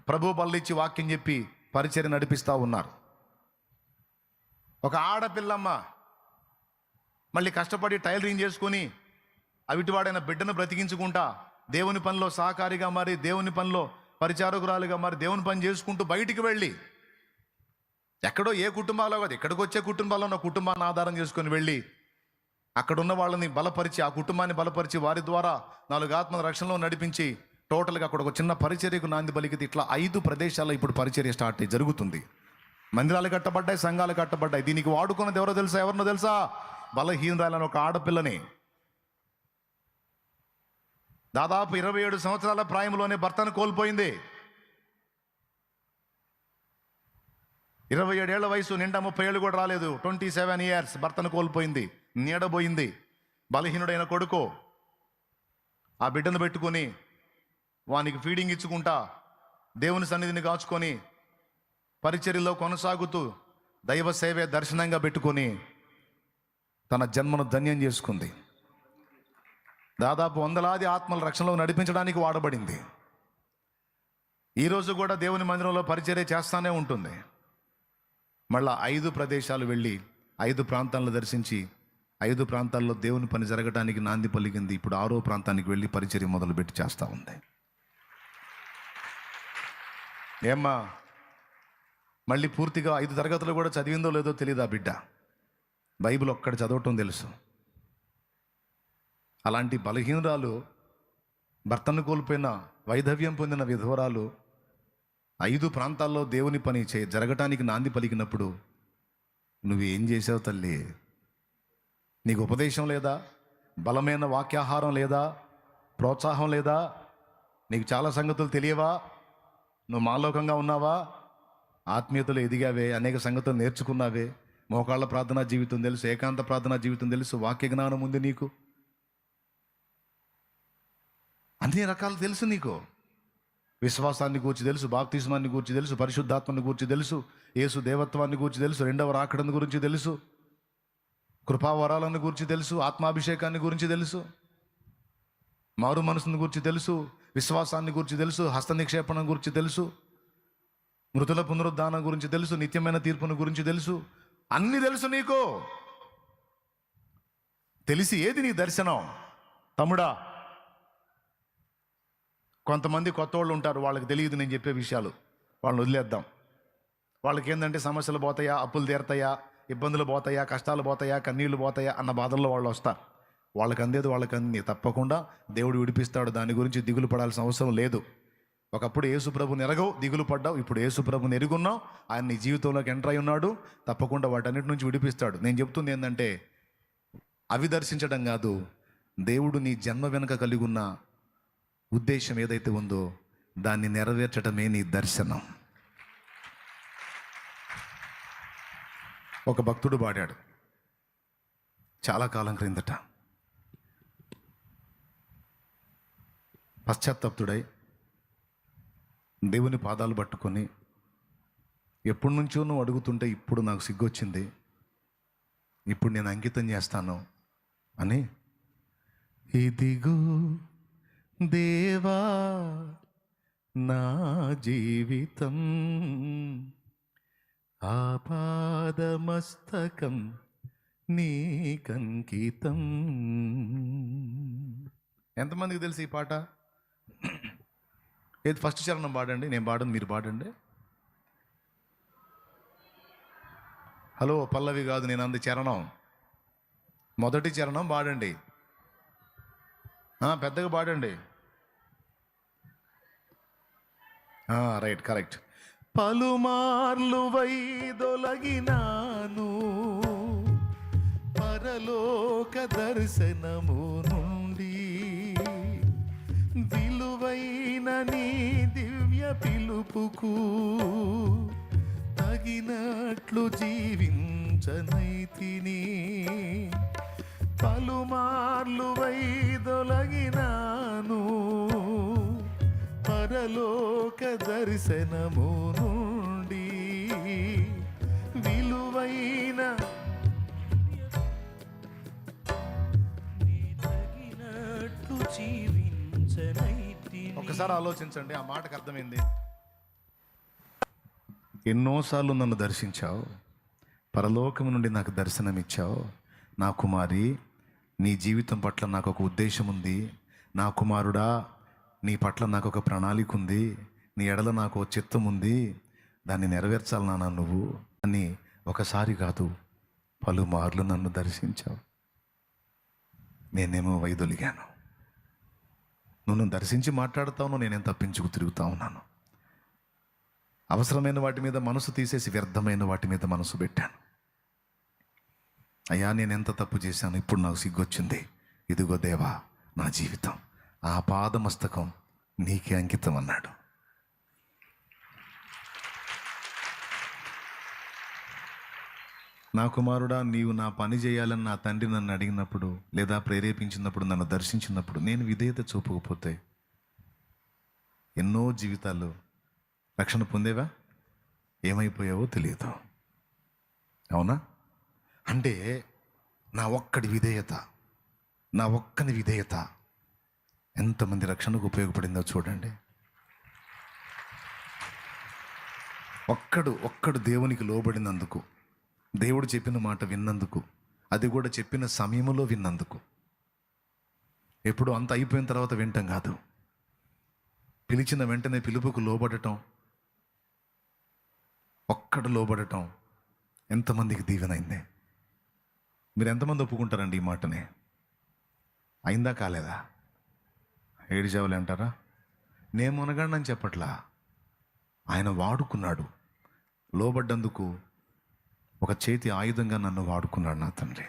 ప్రభు బల్లిచ్చి వాక్యం చెప్పి పరిచర్య నడిపిస్తూ ఉన్నారు. ఒక ఆడపిల్లమ్మ మళ్ళీ కష్టపడి టైలరింగ్ చేసుకొని అవిటివాడైన బిడ్డను బ్రతికించుకుంటా దేవుని పనిలో సహకారిగా మారి, దేవుని పనిలో పరిచారకురాలుగా మారి, దేవుని పని చేసుకుంటూ బయటికి వెళ్ళి ఎక్కడో ఏ కుటుంబాల్లో కాదు, ఎక్కడికి వచ్చే కుటుంబాల్లో ఉన్న కుటుంబాన్ని ఆధారం చేసుకొని వెళ్ళి అక్కడ ఉన్న వాళ్ళని బలపరిచి, ఆ కుటుంబాన్ని బలపరిచి, వారి ద్వారా 4 ఆత్మల రక్షణలో నడిపించి టోటల్గా అక్కడ ఒక చిన్న పరిచర్యకు నాంది పలికితే ఇట్లా 5 ప్రదేశాల్లో ఇప్పుడు పరిచర్య స్టార్ట్ జరుగుతుంది. మందిరాలు కట్టబడ్డాయి, సంఘాలు కట్టబడ్డాయి. దీనికి వాడుకున్నది ఎవరో తెలుసా? ఎవరినో తెలుసా? బలహీనరాలని ఒక ఆడపిల్లని. దాదాపు 27 సంవత్సరాల ప్రాయంలోనే భర్తను కోల్పోయింది. 27 ఏళ్ల వయసు, నిండా 30 ఏళ్ళు కూడా రాలేదు. 27 years భర్తను కోల్పోయింది, నీడబోయింది. బలహీనుడైన కొడుకు ఆ బిడ్డను పెట్టుకొని వానికి ఫీడింగ్ ఇచ్చుకుంటా దేవుని సన్నిధిని కాచుకొని పరిచర్యలో కొనసాగుతూ దైవ సేవే దర్శనంగా పెట్టుకొని తన జన్మను ధన్యం చేసుకుంది. దాదాపు 100 ఆత్మల రక్షణలో నడిపించడానికి వాడబడింది. ఈరోజు కూడా దేవుని మందిరంలో పరిచర్య చేస్తానే ఉంటుంది. మళ్ళా 5 ప్రదేశాలు వెళ్ళి 5 ప్రాంతాలను దర్శించి 5 ప్రాంతాల్లో దేవుని పని జరగడానికి నాంది పలికింది. ఇప్పుడు 6వ ప్రాంతానికి వెళ్ళి పరిచర్య మొదలుపెట్టి చేస్తూ ఉంది. ఏమ్మా, మళ్ళీ పూర్తిగా 5 తరగతులు కూడా చదివిందో లేదో తెలియదు ఆ బిడ్డ. బైబిల్ ఒక్కటి చదవటం తెలుసు. అలాంటి బలహీనురాలు, భర్తను కోల్పోయిన, వైధవ్యం పొందిన విధవరాలు 5 ప్రాంతాల్లో దేవుని పని జరగటానికి నాంది పలికినప్పుడు నువ్వేం చేసావు తల్లి? నీకు ఉపదేశం లేదా? బలమైన వాక్యాహారం లేదా? ప్రోత్సాహం లేదా? నీకు చాలా సంగతులు తెలియవా? నువ్వు మాలోకంగా ఉన్నావా? ఆత్మీయతలు ఎదిగావే, అనేక సంగతులు నేర్చుకున్నావే. మోకాళ్ళ ప్రార్థనా జీవితం తెలుసు, ఏకాంత ప్రార్థనా జీవితం తెలుసు, వాక్య జ్ఞానం ఉంది నీకు, అన్ని రకాలు తెలుసు నీకు. విశ్వాసాన్ని గూర్చి తెలుసు, బాప్తిస్మాన్ని గూర్చి తెలుసు, పరిశుద్ధాత్మని గూర్చి తెలుసు, యేసు దేవత్వాన్ని గూర్చి తెలుసు, 2వ రాకడను గురించి తెలుసు, కృపావరాలను గురించి తెలుసు, ఆత్మాభిషేకాన్ని గురించి తెలుసు, మారు మనసుని గురించి తెలుసు, విశ్వాసాన్ని గురించి తెలుసు, హస్త నిక్షేపణ గురించి తెలుసు, మృతుల పునరుద్ధానం గురించి తెలుసు, నిత్యమైన తీర్పును గురించి తెలుసు. అన్ని తెలుసు నీకు. తెలిసి ఏది నీ దర్శనం? తమ్ముడా, కొంతమంది కొత్త వాళ్ళు ఉంటారు, వాళ్ళకి తెలియదు నేను చెప్పే విషయాలు. వాళ్ళని వదిలేద్దాం. వాళ్ళకి ఏంటంటే సమస్యలు పోతాయా, అప్పులు తీరతాయా, ఇబ్బందులు పోతాయా, కష్టాలు పోతాయా, కన్నీళ్లు పోతాయా అన్న బాధల్లో వాళ్ళు వస్తారు. వాళ్ళకి అందేది వాళ్ళకి అంది. తప్పకుండా దేవుడు విడిపిస్తాడు, దాని గురించి దిగులు పడాల్సిన అవసరం లేదు. ఒకప్పుడు యేసుప్రభుని ఎరగవు, దిగులు పడ్డావు. ఇప్పుడు యేసుప్రభుని ఎరుగున్నావు, ఆయన నీ జీవితంలోకి ఎంటర్ అయి ఉన్నాడు. తప్పకుండా వాటన్నిటి నుంచి విడిపిస్తాడు. నేను చెప్తుంది ఏంటంటే, అవి దర్శించడం కాదు, దేవుడు నీ జన్మ వెనుక కలిగి ఉన్న ఉద్దేశం ఏదైతే ఉందో దాన్ని నెరవేర్చడమే నీ దర్శనం. ఒక భక్తుడు పాడాడు చాలా కాలం క్రిందట. పశ్చాత్తాపుడై దేవుని పాదాలు పట్టుకొని, ఎప్పటి నుంచో నువ్వు అడుగుతుంటే ఇప్పుడు నాకు సిగ్గొచ్చింది, ఇప్పుడు నేను అంకితం చేస్తాను అని, ఇదిగో దేవా నా జీవితం ఆపాదమస్తకం నీకంకితం. ఎంతమందికి తెలుసు ఈ పాట? ఏది ఫస్ట్ చరణం పాడండి, నేను పాడను, మీరు పాడండి. హలో, పల్లవి కాదు, నేను అంది చరణం, మొదటి చరణం పాడండి. పెద్దగా పాడండి. Right, correct. పలుమార్లు వైదొలగినాను పరలోక దర్శనము నుండి, విలువైన నీ దివ్య పిలుపుకు తగినట్లు జీవించనైతిని. పలుమార్లు వైదొలగినాను పరలోక దర్శనము నుండి, విలువైన ఒకసారి ఆలోచించండి, ఆ మాటకు అర్థమైంది. ఎన్నోసార్లు నన్ను దర్శించావు, పరలోకము నుండి నాకు దర్శనం ఇచ్చావు, నా కుమారి, నీ జీవితం పట్ల నాకు ఒక ఉద్దేశం ఉంది. నా కుమారుడా, నీ పట్ల నాకు ఒక ప్రణాళిక ఉంది. నీ ఎడల నాకు ఒక చిత్తం ఉంది. దాన్ని నెరవేర్చాలి నాన్న నువ్వు అని ఒకసారి కాదు పలుమార్లు నన్ను దర్శించావు. నేనేమో వైదొలిగాను. నువ్వు దర్శించి మాట్లాడుతావు, నేనేం తప్పించుకు తిరుగుతా ఉన్నాను. అవసరమైన వాటి మీద మనసు తీసేసి వ్యర్థమైన వాటి మీద మనసు పెట్టాను. అయ్యా, నేను ఎంత తప్పు చేశాను, ఇప్పుడు నాకు సిగ్గొచ్చింది. ఇదిగో దేవా నా జీవితం, ఆ పాదమస్తకం నీకే అంకితం అన్నాడు. నా కుమారుడా, నీవు నా పని చేయాలని నా తండ్రి నన్ను అడిగినప్పుడు లేదా ప్రేరేపించినప్పుడు, నన్ను దర్శించినప్పుడు నేను విధేయత చూపకపోతే ఎన్నో జీవితాలు రక్షణ పొందేవా, ఏమైపోయావో తెలియదు. అవునా? అంటే నా ఒక్కడి విధేయత, నా ఒక్కని విధేయత ఎంతమంది రక్షణకు ఉపయోగపడిందో చూడండి. ఒక్కడు దేవునికి లోబడినందుకు, దేవుడు చెప్పిన మాట విన్నందుకు, అది కూడా చెప్పిన సమయంలో విన్నందుకు. ఎప్పుడు అంత అయిపోయిన తర్వాత వింటాం కాదు, పిలిచిన వెంటనే పిలుపుకు లోబడటం, ఒక్కడు లోబడటం ఎంతమందికి దీవెనైంది. మీరు ఎంతమంది ఒప్పుకుంటారండి ఈ మాటని? అయిందా కాలేదా? ఏడిచావులే అంటారా? నేను మునగాడని చెప్పట్లా, ఆయన వాడుకున్నాడు. లోబడ్డందుకు ఒక చేతి ఆయుధంగా నన్ను వాడుకున్నాడు నా తండ్రి.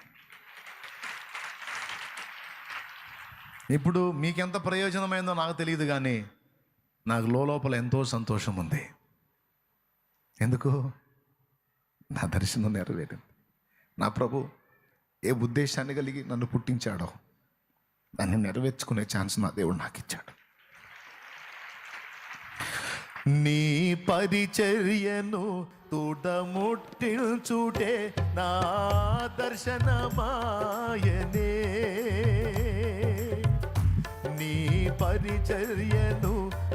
ఇప్పుడు మీకెంత ప్రయోజనమైందో నాకు తెలియదు, కానీ నాకు లోపల ఎంతో సంతోషం ఉంది. ఎందుకు? నా దర్శనం నెరవేరింది. నా ప్రభు ఏ ఉద్దేశాన్ని కలిగి నన్ను పుట్టించాడో దాన్ని నెరవేర్చుకునే ఛాన్స్ నా దేవుడు నాకు ఇచ్చాడు. నీ పరిచర్యను తుడముట్టిల్చుటే నా దర్శనమాయనే. నీ పరిచర్యను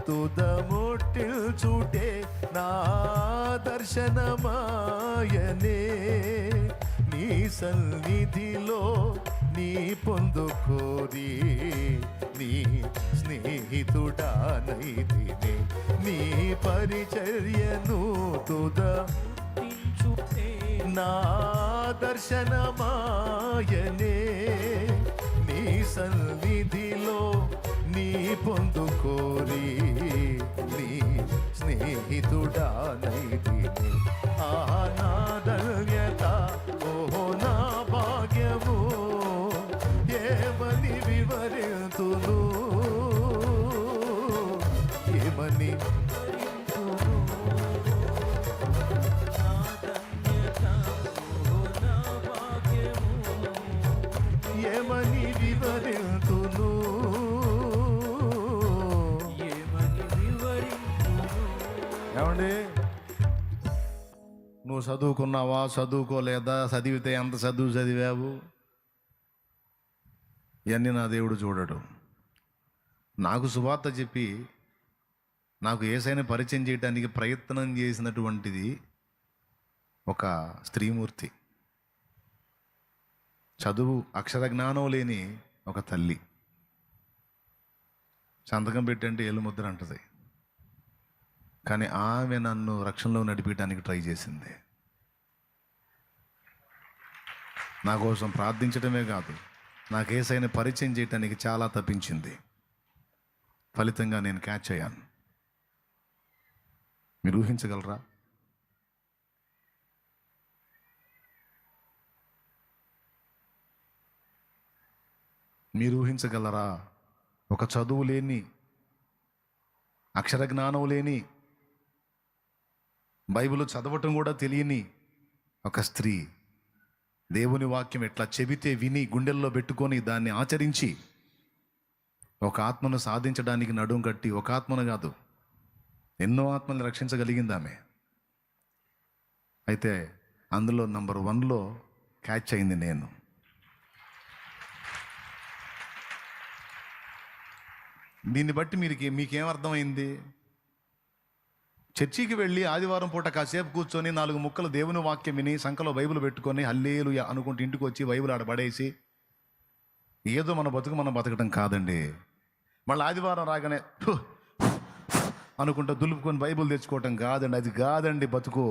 తుదముట్టిల్చుటే నా దర్శనమాయనే. నీ సన్నిధిలో నీ పొందుకోరి నీ స్నేహితుడానైతినే. నీ పరిచర్యను తుదముట్టిల్చుటే నా దర్శనమాయనే. నీ సన్నిధిలో నీ పొందుకోరి నీ స్నేహితుడానైతినే. నా ధన్యత, ఓహో నా భాగ్యము, ఏమని వివరింతును, ఏమని ఏమని వివరింతును, ఏమండి? నువ్వు చదువుకున్నావా, చదువుకోలేదా, చదివితే ఎంత చదువు చదివావు, ఇవన్నీ నా దేవుడు చూడడు. నాకు సువార్త చెప్పి నాకు యేసయ్యని పరిచయం చేయడానికి ప్రయత్నం చేసినటువంటిది ఒక స్త్రీమూర్తి, చదువు అక్షర జ్ఞానం లేని ఒక తల్లి. సంతకం పెట్టంటే ఏలుముద్ర అంటది, కానీ ఆమె నన్ను రక్షణలో నడిపించడానికి ట్రై చేసింది. నా కోసం ప్రార్థించడమే కాదు, నాకు యేసయ్యని పరిచయం చేయడానికి చాలా తప్పించింది. ఫలితంగా నేను క్యాచ్ అయ్యాను. మీరు ఊహించగలరా? మీరు ఊహించగలరా? ఒక చదువు లేని, అక్షర జ్ఞానం లేని, బైబిల్ చదవటం కూడా తెలియని ఒక స్త్రీ దేవుని వాక్యం ఎట్లా చెబితే విని గుండెల్లో పెట్టుకొని దాన్ని ఆచరించి ఒక ఆత్మను సాధించడానికి నడుం కట్టి, ఒక ఆత్మను కాదు ఎన్నో ఆత్మల్ని రక్షించగలిగింది ఆమె. అయితే అందులో నంబర్ 1లో క్యాచ్ అయింది నేను. దీన్ని బట్టి మీకేమర్థమైంది? చర్చికి వెళ్ళి ఆదివారం పూట కాసేపు కూర్చొని 4 ముక్కలు దేవుని వాక్యం విని సంకలో బైబిల్ పెట్టుకొని హల్లేలూయా అనుకుంటూ ఇంటికి వచ్చి బైబిల్ ఆడ పడేసి ఏదో మన బతుకు మనం బతకడం కాదండి. మళ్ళీ ఆదివారం రాగానే "ఫు" అనుకుంటూ దులుపుకొని బైబిల్ తెచ్చుకోవటం కాదండి. అది కాదండి బతుకు.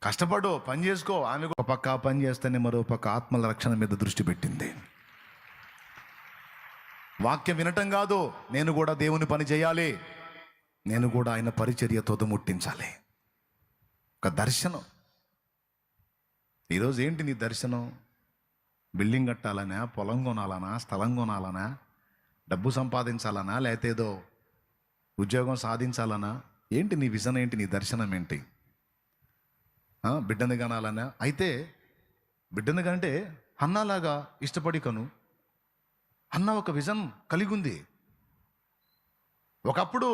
కష్టపడు, పని చేసుకో. ఆమె ఒక పక్క పని చేస్తేనే మరో పక్క ఆత్మల రక్షణ మీద దృష్టి పెట్టింది. వాక్యం వినటం కాదు, నేను కూడా దేవుని పని చేయాలి, నేను కూడా ఆయన పరిచర్య తోదముట్టించాలి. ఒక దర్శనం. ఈరోజు ఏంటి నీ దర్శనం? బిల్డింగ్ కట్టాలనా, పొలం కొనాలనా, స్థలం కొనాలనా, డబ్బు సంపాదించాలనా, లేకపోతే ఏదో ఉద్యోగం సాధించాలనా? ఏంటి నీ విజన్? ఏంటి నీ దర్శనం? ఏంటి? బిడ్డని కనాలనా? అయితే బిడ్డని కంటే హన్నాలాగా ఇష్టపడి కను. హన్నా ఒక విజన్ కలిగి ఉంది. ఒకప్పుడు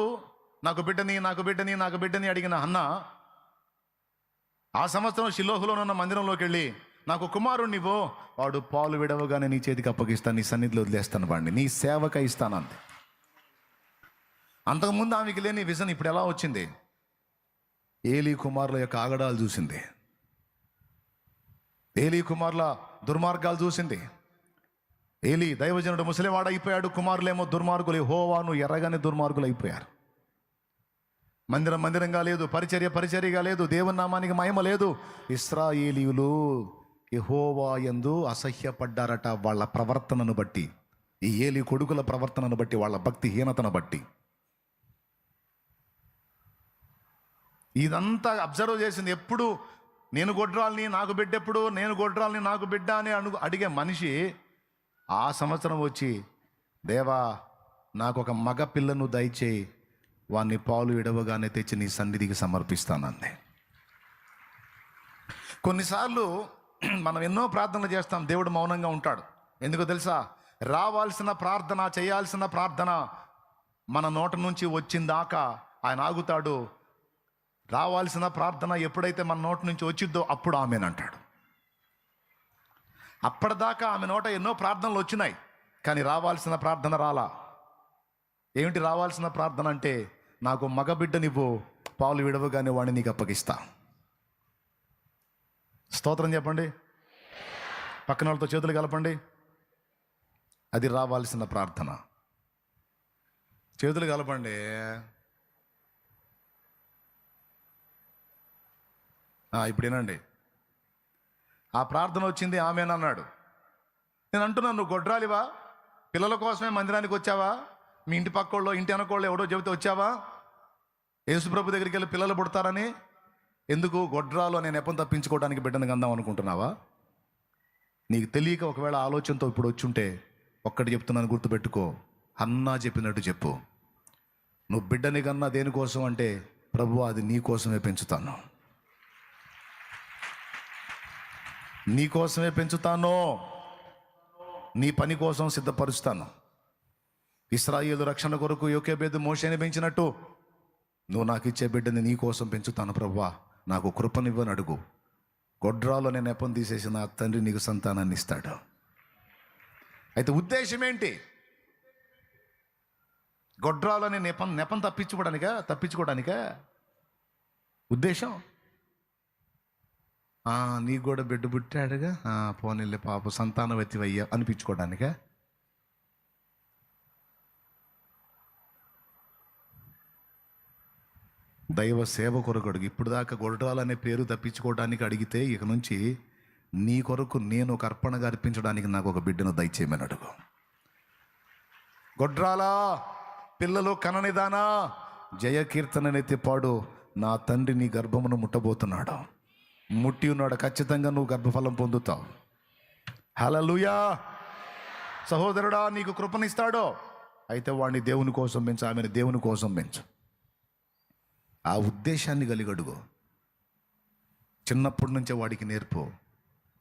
నాకు బిడ్డని నాకు బిడ్డని నాకు బిడ్డని అడిగిన హన్నా ఆ సంవత్సరం షిలోహులో ఉన్న మందిరంలోకి వెళ్ళి నాకు కుమారుణ్ణివో, వాడు పాలు విడవగానే నీ చేతికి అప్పగిస్తాను, నీ సన్నిధిలో వదిలేస్తాను, వాడిని నీ సేవక ఇస్తాను అంది. అంతకుముందు ఆమెకి లేని విజన్ ఇప్పుడు ఎలా వచ్చింది? ఏలీ కుమారుల యొక్క ఆగడాలు చూసింది, ఏలీ కుమారుల దుర్మార్గాలు చూసింది. ఏలీ దైవజనుడు ముసలివాడు అయిపోయాడు, కుమారులేమో దుర్మార్గులు, యెహోవాను ఎర్రగానే దుర్మార్గులు అయిపోయారు. మందిరంగా లేదు, పరిచర్యగా లేదు, దేవుని నామానికి మహిమ లేదు. ఇశ్రాయేలీయులు యెహోవా యందు అసహ్యపడ్డారట. వాళ్ళ ప్రవర్తనను బట్టి, ఈ ఏలీ కొడుకుల ప్రవర్తనను బట్టి, వాళ్ళ భక్తిహీనతను బట్టి. ఇదంతా అబ్జర్వ్ చేసింది. ఎప్పుడు నేను గొడ్రాల్ని నాకు బిడ్డ, ఎప్పుడు నేను గొడ్రాల్ని నాకు బిడ్డ అని అడిగే మనిషి ఆ సంవత్సరం వచ్చి, దేవా నాకు ఒక మగ పిల్లను దయచేయి, వాడిని పాలు విడవగానే తెచ్చి నీ సన్నిధికి సమర్పిస్తానంది. కొన్నిసార్లు మనం ఎన్నో ప్రార్థనలు చేస్తాం, దేవుడు మౌనంగా ఉంటాడు. ఎందుకో తెలుసా? రావాల్సిన ప్రార్థన, చేయాల్సిన ప్రార్థన మన నోట నుంచి వచ్చిందాకా ఆయన ఆగుతాడు. రావాల్సిన ప్రార్థన ఎప్పుడైతే మన నోటి నుంచి వచ్చిద్దో అప్పుడు ఆమెనంటాడు. అప్పటిదాకా ఆమె నోట ఎన్నో ప్రార్థనలు వచ్చినాయి, కానీ రావాల్సిన ప్రార్థన రాలా. ఏమిటి రావాల్సిన ప్రార్థన అంటే, నాకు మగబిడ్డనివ్వు, పాలు విడవగానే వాడిని నీకు అప్పగిస్తా. స్తోత్రం చెప్పండి. పక్కన వాళ్ళతో చేతులు కలపండి. అది రావాల్సిన ప్రార్థన. చేతులు కలపండి. ఇప్పుడు ఏనండి, ఆ ప్రార్థన వచ్చింది, ఆమెనన్నాడు. నేను అంటున్నాను, నువ్వు గొడ్రాలివా? పిల్లల కోసమే మందిరానికి వచ్చావా? మీ ఇంటి పక్కోళ్ళు, ఇంటి వెనకోళ్ళు ఎవడో చెబితే వచ్చావా? యేసుప్రభు దగ్గరికి వెళ్ళి పిల్లలు పుడతారని? ఎందుకు? గొడ్రాలు అనే నెపం తప్పించుకోవడానికి బిడ్డను కందాం అనుకుంటున్నావా? నీకు తెలియక ఒకవేళ ఆలోచనతో ఇప్పుడు వచ్చుంటే ఒక్కటి చెప్తున్నాను, గుర్తుపెట్టుకో. అన్నా చెప్పినట్టు చెప్పు. నువ్వు బిడ్డని కన్నా దేనికోసం అంటే, ప్రభువా అది నీ కోసమే పెంచుతాను, నీ కోసమే పెంచుతాను, నీ పని కోసం సిద్ధపరుస్తాను. ఇశ్రాయేలు రక్షణ కొరకు యోకేబేదు మోషేని పెంచినట్టు నువ్వు నాకు ఇచ్చే బిడ్డని నీ కోసం పెంచుతాను ప్రభువా, నాకు కృపనివ్వని అడుగు. గొడ్రాలు అనే నెపం తీసేసిన ఆ తండ్రి నీకు సంతానాన్ని ఇస్తాడు. అయితే ఉద్దేశం ఏంటి? గొడ్రాలు అనే నెపం తప్పించుకోవడానికా ఉద్దేశం? నీకు కూడా బిడ్డ పుట్టాడుగా, పోనీళ్ళే పాప సంతానవతివయ్యా అనిపించుకోవడానికా? దైవ సేవ కొరకు అడుగు. ఇప్పుడు దాకా గొడ్రాలనే పేరు తప్పించుకోవడానికి అడిగితే, ఇక నుంచి నీ కొరకు నేను ఒక అర్పణగా అర్పించడానికి నాకు ఒక బిడ్డను దయచేయమని అడుగు. గొడ్రాలా, పిల్లలు కననిదానా, జయకీర్తననైతే పాడు. నా తండ్రి నీ గర్భమును ముట్టబోతున్నాడు, ముట్టి ఉన్నాడు, ఖచ్చితంగా నువ్వు గర్భఫలం పొందుతావు. హల్లెలూయా. సహోదరుడా, నీకు కృపనిస్తాడో అయితే వాడిని దేవుని కోసం పెంచు, ఆమెను దేవుని కోసం పెంచు. ఆ ఉద్దేశాన్ని కలిగి అడుగు. చిన్నప్పటి నుంచే వాడికి నేర్పు.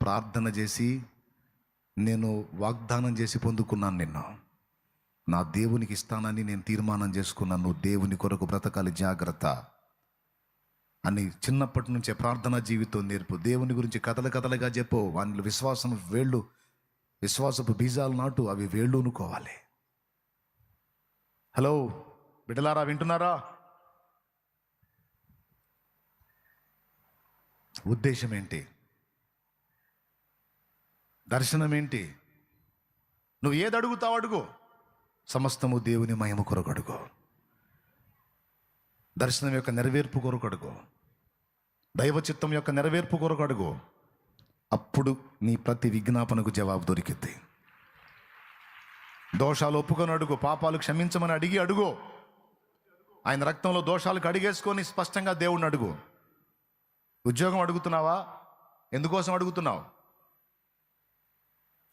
ప్రార్థన చేసి, నేను వాగ్దానం చేసి పొందుకున్నాను, నిన్ను నా దేవునికి ఇస్తానని నేను తీర్మానం చేసుకున్నాను, నువ్వు దేవుని కొరకు బ్రతకాలి, జాగ్రత్త అని చిన్నప్పటి నుంచే ప్రార్థనా జీవితం నేర్పు. దేవుని గురించి కథలుగా చెప్పు. వాని విశ్వాసపు బీజాలు నాటు, అవి వేళ్ళు అనుకోవాలి. హలో బిడ్డలారా, వింటున్నారా? ఉద్దేశం ఏంటి? దర్శనం ఏంటి? నువ్వు ఏది అడుగుతావు అడుగు, సమస్తము దేవుని మహిమ కొరకు అడుగు. దర్శనం యొక్క నెరవేర్పు కొరకు అడుగు. దైవ చిత్తం యొక్క నెరవేర్పు కొరకు అడుగు. అప్పుడు నీ ప్రతి విజ్ఞాపనకు జవాబు దొరికింది. దోషాలు ఒప్పుకొని అడుగు, పాపాలు క్షమించమని అడిగి అడుగు. ఆయన రక్తంలో దోషాలకు అడిగేసుకొని స్పష్టంగా దేవుణ్ణి అడుగు. ఉద్యోగం అడుగుతున్నావా? ఎందుకోసం అడుగుతున్నావు?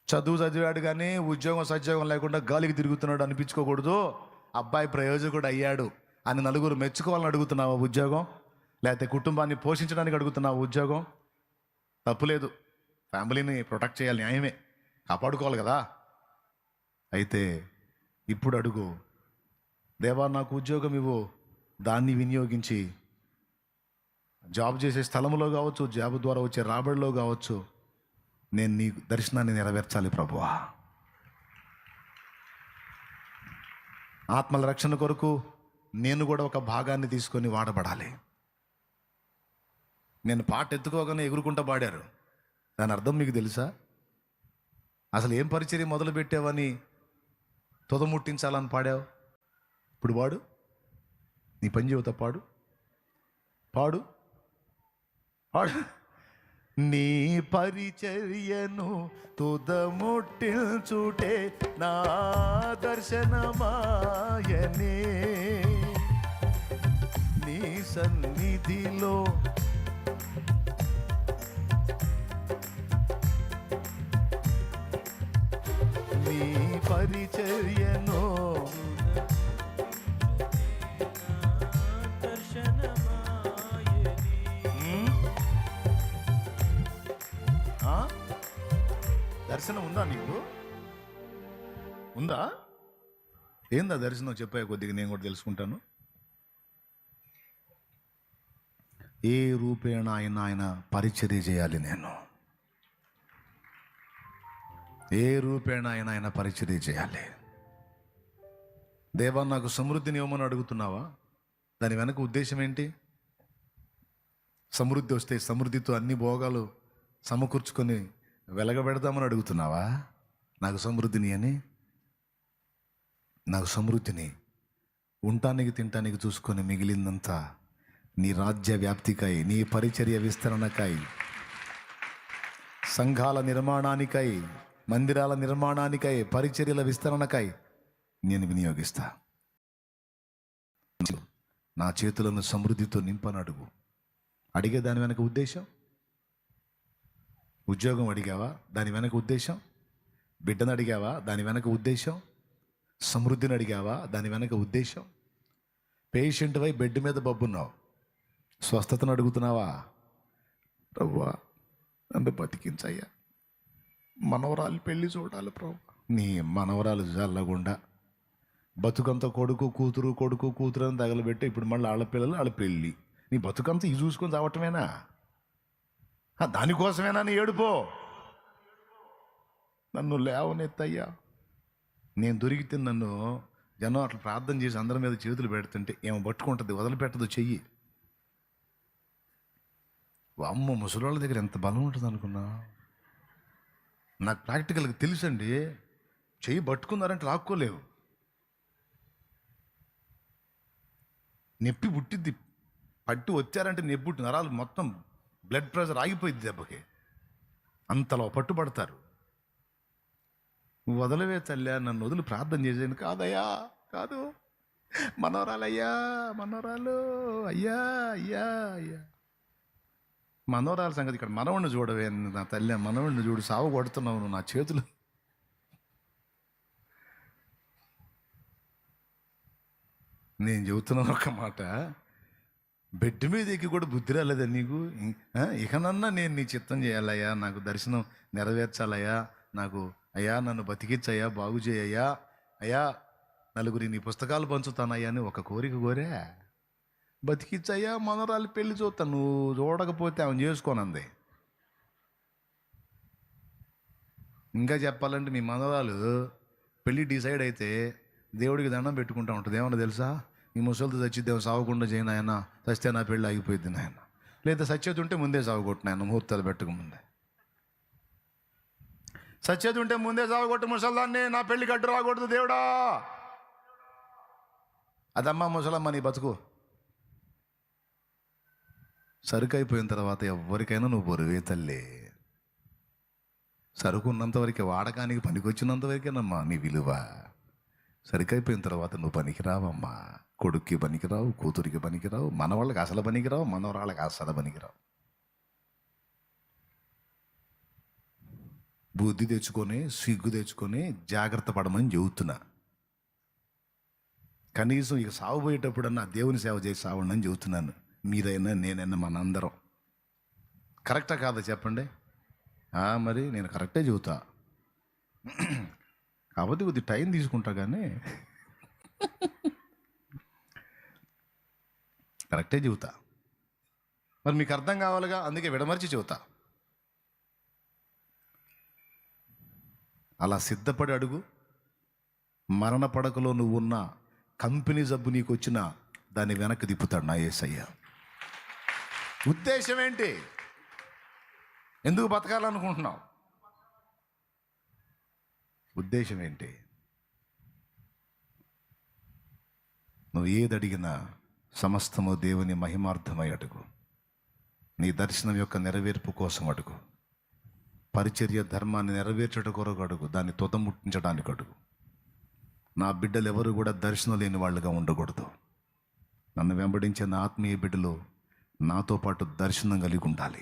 చదువు చదివాడు కానీ ఉద్యోగం సద్యోగం లేకుండా గాలికి తిరుగుతున్నాడు అనిపించుకోకూడదు. అబ్బాయి ప్రయోజకుడు అయ్యాడు అని నలుగురు మెచ్చుకోవాలని అడుగుతున్నావా ఉద్యోగం? లేకపోతే కుటుంబాన్ని పోషించడానికి అడుగుతున్నావా ఉద్యోగం? తప్పులేదు, ఫ్యామిలీని ప్రొటెక్ట్ చేయాలి, న్యాయమే, కాపాడుకోవాలి కదా. అయితే ఇప్పుడు అడుగు, దేవా నాకు ఉద్యోగం ఇవ్వు, దాన్ని వినియోగించి జాబ్ చేసే స్థలంలో కావచ్చు, జాబ్ ద్వారా వచ్చే రాబడిలో కావచ్చు, నేను నీ దర్శనాన్ని నెరవేర్చాలి ప్రభువా. ఆత్మల రక్షణ కొరకు నేను కూడా ఒక భాగాన్ని తీసుకొని వాడబడాలి. నేను పాట ఎత్తుకోగానే ఎగురుకుంటా పాడారు. దాని అర్థం మీకు తెలుసా? అసలు ఏం పరిచర్య మొదలు పెట్టావని తొదముట్టించాలని పాడావు. ఇప్పుడు పాడు, నీ పని జీవిత పాడు, పాడు, పాడు. నీ పరిచర్యను తుదముట్టించుటే నా దర్శనమాయనే, నీ సన్నిధిలో నీ పరిచర్యను దర్శనం ఉందా? నీకు ఉందా? ఏందా దర్శనం? చెప్పాయి కొద్దిగా నేను కూడా తెలుసుకుంటాను. ఏ రూపేణ ఆయన పరిచర్య చేయాలి, నేను ఏ రూపేణ ఆయన పరిచర్య చేయాలి. దేవా నాకు సమృద్ధిని ఇవ్వమని అడుగుతున్నావా? దాని వెనక ఉద్దేశం ఏంటి? సమృద్ధి వస్తే సమృద్ధితో అన్ని భోగాలు సమకూర్చుకొని వెలగబెడదామని అడుగుతున్నావా? నాకు సమృద్ధిని అని. నాకు సమృద్ధిని ఉండటానికి తినటానికి చూసుకొని మిగిలిందంతా నీ రాజ్య వ్యాప్తికై, నీ పరిచర్య విస్తరణకై, సంఘాల నిర్మాణానికై, మందిరాల నిర్మాణానికై, పరిచర్యల విస్తరణకై నేను వినియోగిస్తా. నా చేతులను సమృద్ధితో నింపని అడుగు. అడిగే దాని వెనక ఉద్దేశం? ఉద్యోగం అడిగావా? దాని వెనక ఉద్దేశం? బిడ్డను అడిగావా? దాని వెనక ఉద్దేశం? సమృద్ధిని అడిగావా? దాని వెనక ఉద్దేశం? పేషెంట్ వై బెడ్ మీద బబ్బున్నావు, స్వస్థతను అడుగుతున్నావా? ప్రభువా నన్ను బతికించయ్యా, మనవరాలు పెళ్ళి చూడాలి ప్రభు. నీ మనవరాలు చల్లగుండా బతుకంత కొడుకు కూతురు అని తగలబెట్టి ఇప్పుడు మళ్ళీ వాళ్ళ పిల్లలు వాళ్ళ పెళ్ళి. నీ బతుకంతా ఇది చూసుకొని చావటమేనా? దానికోసమేనా నీ ఏడుపో? నన్ను లేవనెత్తయ్యా. నేను దొరికితే నన్ను జనం అట్లా ప్రార్థన చేసి అందరి మీద చేతులు పెడుతుంటే ఏమో పట్టుకుంటుంది, వదిలిపెట్టదు చెయ్యి. అమ్మ, ముసలోళ్ళ దగ్గర ఎంత బలం ఉంటుంది అనుకున్నా. నాకు ప్రాక్టికల్గా తెలుసండి, చెయ్యి పట్టుకున్నారంటే లాక్కోలేవు. నొప్పి పుట్టిద్ది, పట్టి వచ్చారంటే నొప్పి పుట్టి నరాలు మొత్తం బ్లడ్ ప్రెషర్ ఆగిపోయింది దెబ్బకి, అంతలో పట్టుబడతారు. వదలవే తల్లి, నన్ను వదిలి ప్రార్థన చేసేది. కాదయ్యా, కాదు, మనోరాలయ్యా, మనోరాలు అయ్యా, అయ్యా, అయ్యా. మనోరాల సంగతి ఇక్కడ. మనవణ్ణి చూడవే నా తల్లి, మనవణ్ణి చూడు, సాగు కొడుతున్నావు నువ్వు నా చేతులు. నేను చెబుతున్నాను ఒక మాట, బెడ్ మీద ఎక్కి కూడా బుద్ధి రాలేదా నీకు? ఇకనన్నా నేను నీ చిత్తం చేయాలయ్యా, నాకు దర్శనం నెరవేర్చాలయ్యా, నాకు అయ్యా నన్ను బతికించయ్యా, బాగు చేయయ్యా, అయ్యా నలుగురి నీ పుస్తకాలు పంచుతానయ్యా అని ఒక కోరిక కోరే. బతికించయ్యా, మనోరాలు పెళ్లి చూస్తాను, నువ్వు చూడకపోతే ఆమె చేసుకోనంది. ఇంకా చెప్పాలంటే మీ మనోరాలు పెళ్ళి డిసైడ్ అయితే దేవుడికి దండం పెట్టుకుంటా ఉంటుంది. ఏమన్నా తెలుసా? ఈ ముసలితో చచ్చిద్దాం, సావకుండా చేయను ఆయన, చస్తే నా పెళ్ళి ఆగిపోయింది నాయన. లేదా సచ్చేది ఉంటే ముందే సాగుకొట్టినాను ముహూర్తాలు పెట్టక ముందే. సచ్చేది ఉంటే ముందే సాగుకొట్టు ముసల్దాన్ని, నా పెళ్ళికి అడ్డు రాకూడదు దేవుడా. అదమ్మా ముసలమ్మ నీ బతుకు. సరుకు అయిపోయిన తర్వాత ఎవరికైనా నువ్వు బరువే తల్లే. సరుకు ఉన్నంత వరకే, వాడకానికి పనికొచ్చినంత వరకేనమ్మా నీ విలువ. సరుకు అయిపోయిన తర్వాత నువ్వు పనికిరావమ్మా. కొడుక్కి పనికిరావు, కూతురికి పనికిరావు, మనవాళ్ళకి అసలు పనికిరావు, మనవరాళ్ళకి అసలు పనికిరావు. బుద్ధి తెచ్చుకొని, సిగ్గు తెచ్చుకొని జాగ్రత్త పడమని చెబుతున్నా. కనీసం ఇక సాగుపోయేటప్పుడన్నా దేవుని సేవ చేసి సావండి అని చెబుతున్నాను. మీరైనా నేనైనా మనందరం. కరెక్టా కాదా చెప్పండి? మరి నేను కరెక్టే చెబుతా, కాబట్టి కొద్ది టైం తీసుకుంటా, కానీ కరెక్టే చెబుతా. మరి మీకు అర్థం కావాలిగా, అందుకే విడమర్చి చెబుతా. అలా సిద్ధపడి అడుగు. మరణ పడకలో నువ్వు ఉన్న కంపెనీ జబ్బు నీకు వచ్చినా దాన్ని వెనక్కి తిప్పుతాడు నా యేసయ్య. ఉద్దేశం ఏంటి? ఎందుకు బతకాలనుకుంటున్నావు? ఉద్దేశం ఏంటి? నువ్వు ఏది అడిగినా సమస్తము దేవుని మహిమార్థమై అడుగు. నీ దర్శనం యొక్క నెరవేర్పు కోసం అడుగు. పరిచర్య ధర్మాన్ని నెరవేర్చడం కొరకు అడుగు. దాన్ని తుదముట్టించడానికి అడుగు. నా బిడ్డలు ఎవరు కూడా దర్శనం లేని వాళ్ళుగా ఉండకూడదు. నన్ను వెంబడించే నా ఆత్మీయ బిడ్డలు నాతో పాటు దర్శనం కలిగి ఉండాలి.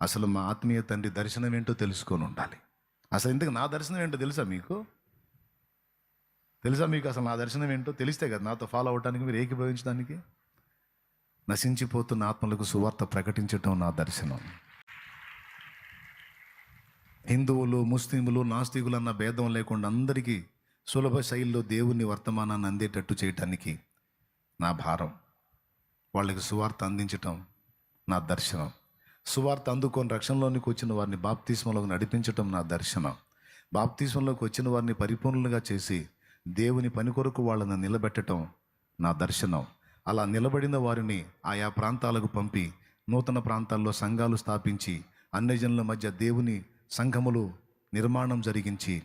అసలు మా ఆత్మీయ తండ్రి దర్శనం ఏంటో తెలుసుకొని ఉండాలి. అసలు ఇందుకు నా దర్శనం ఏంటో తెలుసా మీకు? అసలు నా దర్శనం ఏంటో తెలిస్తే కదా నాతో ఫాలో అవడానికి, మీరు ఏకీభవించడానికి. నశించిపోతున్న ఆత్మలకు సువార్త ప్రకటించటం నా దర్శనం. హిందువులు, ముస్లింలు, నాస్తికులు అన్న భేదం లేకుండా అందరికీ సులభ శైలిలో దేవుని వర్తమానాన్ని అందేటట్టు చేయటానికి నా భారం. వాళ్ళకి సువార్త అందించటం నా దర్శనం. సువార్త అందుకొని రక్షణలోనికి వచ్చిన వారిని బాప్తిస్మంలోకి నడిపించటం నా దర్శనం. బాప్తిస్మంలోకి వచ్చిన వారిని పరిపూర్ణులుగా చేసి దేవుని పని కొరకు వాళ్ళని నిలబెట్టడం నా దర్శనం. అలా నిలబడిన వారిని ఆయా ప్రాంతాలకు పంపి నూతన ప్రాంతాల్లో సంఘాలు స్థాపించి అన్యజనుల మధ్య దేవుని సంఘములు నిర్మాణం జరిగించి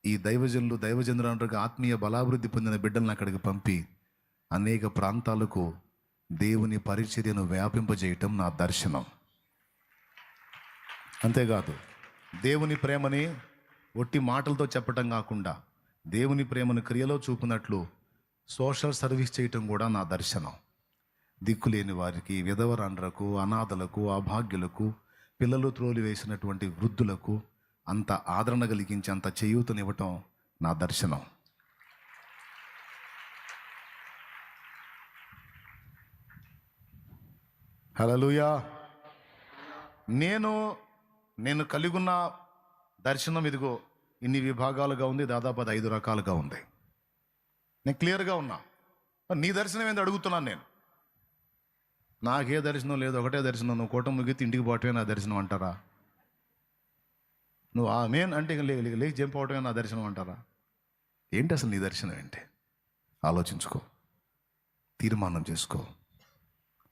ఈ దైవజనులుగా ఆత్మీయ బలాభివృద్ధి పొందిన బిడ్డలను అక్కడికి పంపి అనేక ప్రాంతాలకు దేవుని పరిచర్యను వ్యాపింపజేయటం నా దర్శనం. అంతేకాదు, దేవుని ప్రేమని ఒట్టి మాటలతో చెప్పటం కాకుండా దేవుని ప్రేమను క్రియలో చూపినట్లు సోషల్ సర్వీస్ చేయటం కూడా నా దర్శనం. దిక్కులేని వారికి, విధవరాండ్రకు, అనాథలకు, అభాగ్యులకు, పిల్లలు త్రోలి వేసినటువంటి వృద్ధులకు అంత ఆదరణ కలిగించి అంత చేయూతనివ్వటం నా దర్శనం. హల్లెలూయా. నేను కలిగి ఉన్న దర్శనం ఇదిగో ఇన్ని విభాగాలుగా ఉంది. దాదాపు అది 5 రకాలుగా ఉంది. నేను క్లియర్గా ఉన్నా. నీ దర్శనం ఏంది అడుగుతున్నాను నేను. నాకే దర్శనం లేదు, ఒకటే దర్శనం. నువ్వు కూటమి ముగితే ఇంటికి పోవటమే నా దర్శనం అంటారా? నువ్వు ఆమేన్ అంటే లేచి చెంపవటమే నా దర్శనం అంటారా? ఏంటి అసలు నీ దర్శనం ఏంటి? ఆలోచించుకో, తీర్మానం చేసుకో.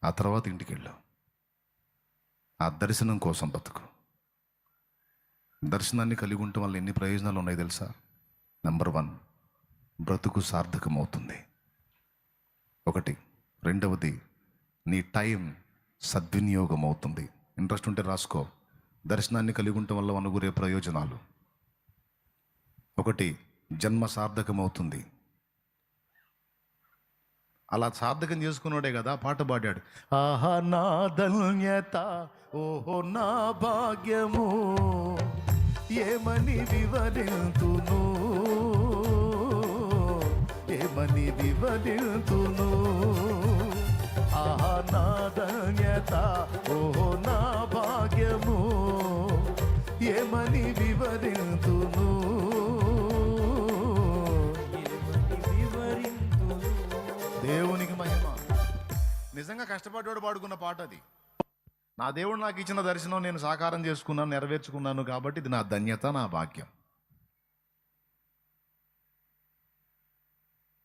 ఆ తర్వాత ఇంటికి వెళ్ళు. ఆ దర్శనం కోసం బతుకు. దర్శనాన్ని కలిగి ఉండటం వల్ల ఎన్ని ప్రయోజనాలు ఉన్నాయి తెలుసా? నెంబర్ 1, బ్రతుకు సార్థకమవుతుంది. 1. రెండవది, నీ టైం సద్వినియోగం అవుతుంది. ఇంట్రెస్ట్ ఉంటే రాసుకో. దర్శనాన్ని కలిగి ఉండటం వల్ల అనుగురే ప్రయోజనాలు. 1, జన్మ సార్థకమవుతుంది. అలా సార్థకం చేసుకున్నాడే కదా పాట పాడాడు. ఆహా నా ధన్యత, ఓహో నా భాగ్యము, ఏమని వివరింతును, ఏమని వివరింతును. ఆహా నా ధన్యత, ఓహో నా భాగ్యము, ఏమని వివరింతును. దేవునికి మహిమ. నిజంగా కష్టపడ్డాడు పాడుకున్న పాట అది. నా దేవుడు నాకు ఇచ్చిన దర్శనం నేను సాకారం చేసుకున్నాను, నెరవేర్చుకున్నాను, కాబట్టి ఇది నా ధన్యత, నా భాగ్యం.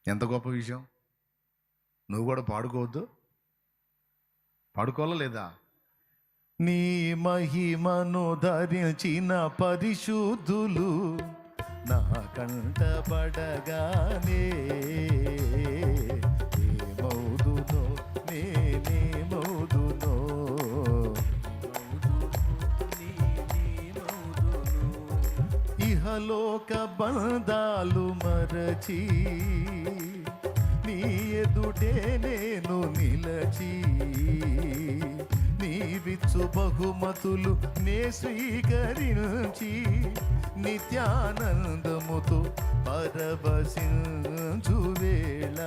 ఎంత గొప్ప విషయం. నువ్వు కూడా పాడుకోవద్దు? పాడుకోవాలా లేదా? నీ మహిమను ధరించిన పరిశుద్ధులు నా కంటపడగానే ఏమౌదునో నేనేమౌదునో. ఇహలోక బంధాలు మరచి నీ ఎదుటే నేను నిలచి నీవిచ్చు బహుమతులు నే స్వీకరించి నిత్యానందముతో పరవశించు వేళ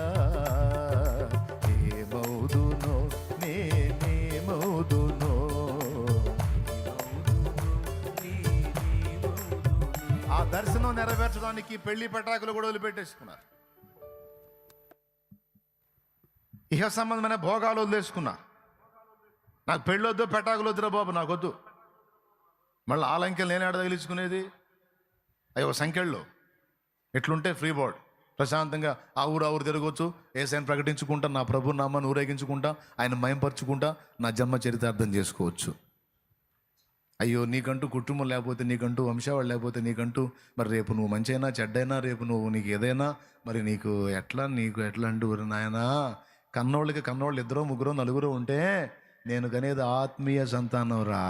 ఏమౌదునో నేనేమౌదునో. ఆ దర్శనం నెరవేర్చడానికి పెళ్లి పటాకులు కూడా వదిలిపెట్టేసుకున్నారు. ఇహ సంబంధమైన భోగాలు వదిలేసుకున్నారు. నాకు పెళ్ళొద్దు, పెటాకులు వద్దురా బాబు, నాకొద్దు. మళ్ళీ ఆలంకెలు నేను ఆడ తగిలించుకునేది అయ్యో సంఖ్యల్లో. ఎట్లుంటే ఫ్రీ బోర్డ్ ప్రశాంతంగా ఆ ఊరు తిరగవచ్చు, ఏసైని ప్రకటించుకుంటా, నా ప్రభు నామాన్ని ఊరేగించుకుంటా, ఆయన మయంపరుచుకుంటా, నా జన్మ చరితార్థం చేసుకోవచ్చు. అయ్యో నీకంటూ కుటుంబం లేకపోతే, నీకంటూ వంశావాళ్ళు లేకపోతే, నీకంటూ మరి రేపు నువ్వు మంచైనా చెడ్డైనా, రేపు నీకు ఏదైనా మరి నీకు ఎట్లా అంటూ నాయనా, కన్నోళ్ళకి కన్నోళ్ళు 2 3 4 ఉంటే నేను కనేది ఆత్మీయ సంతానం రా.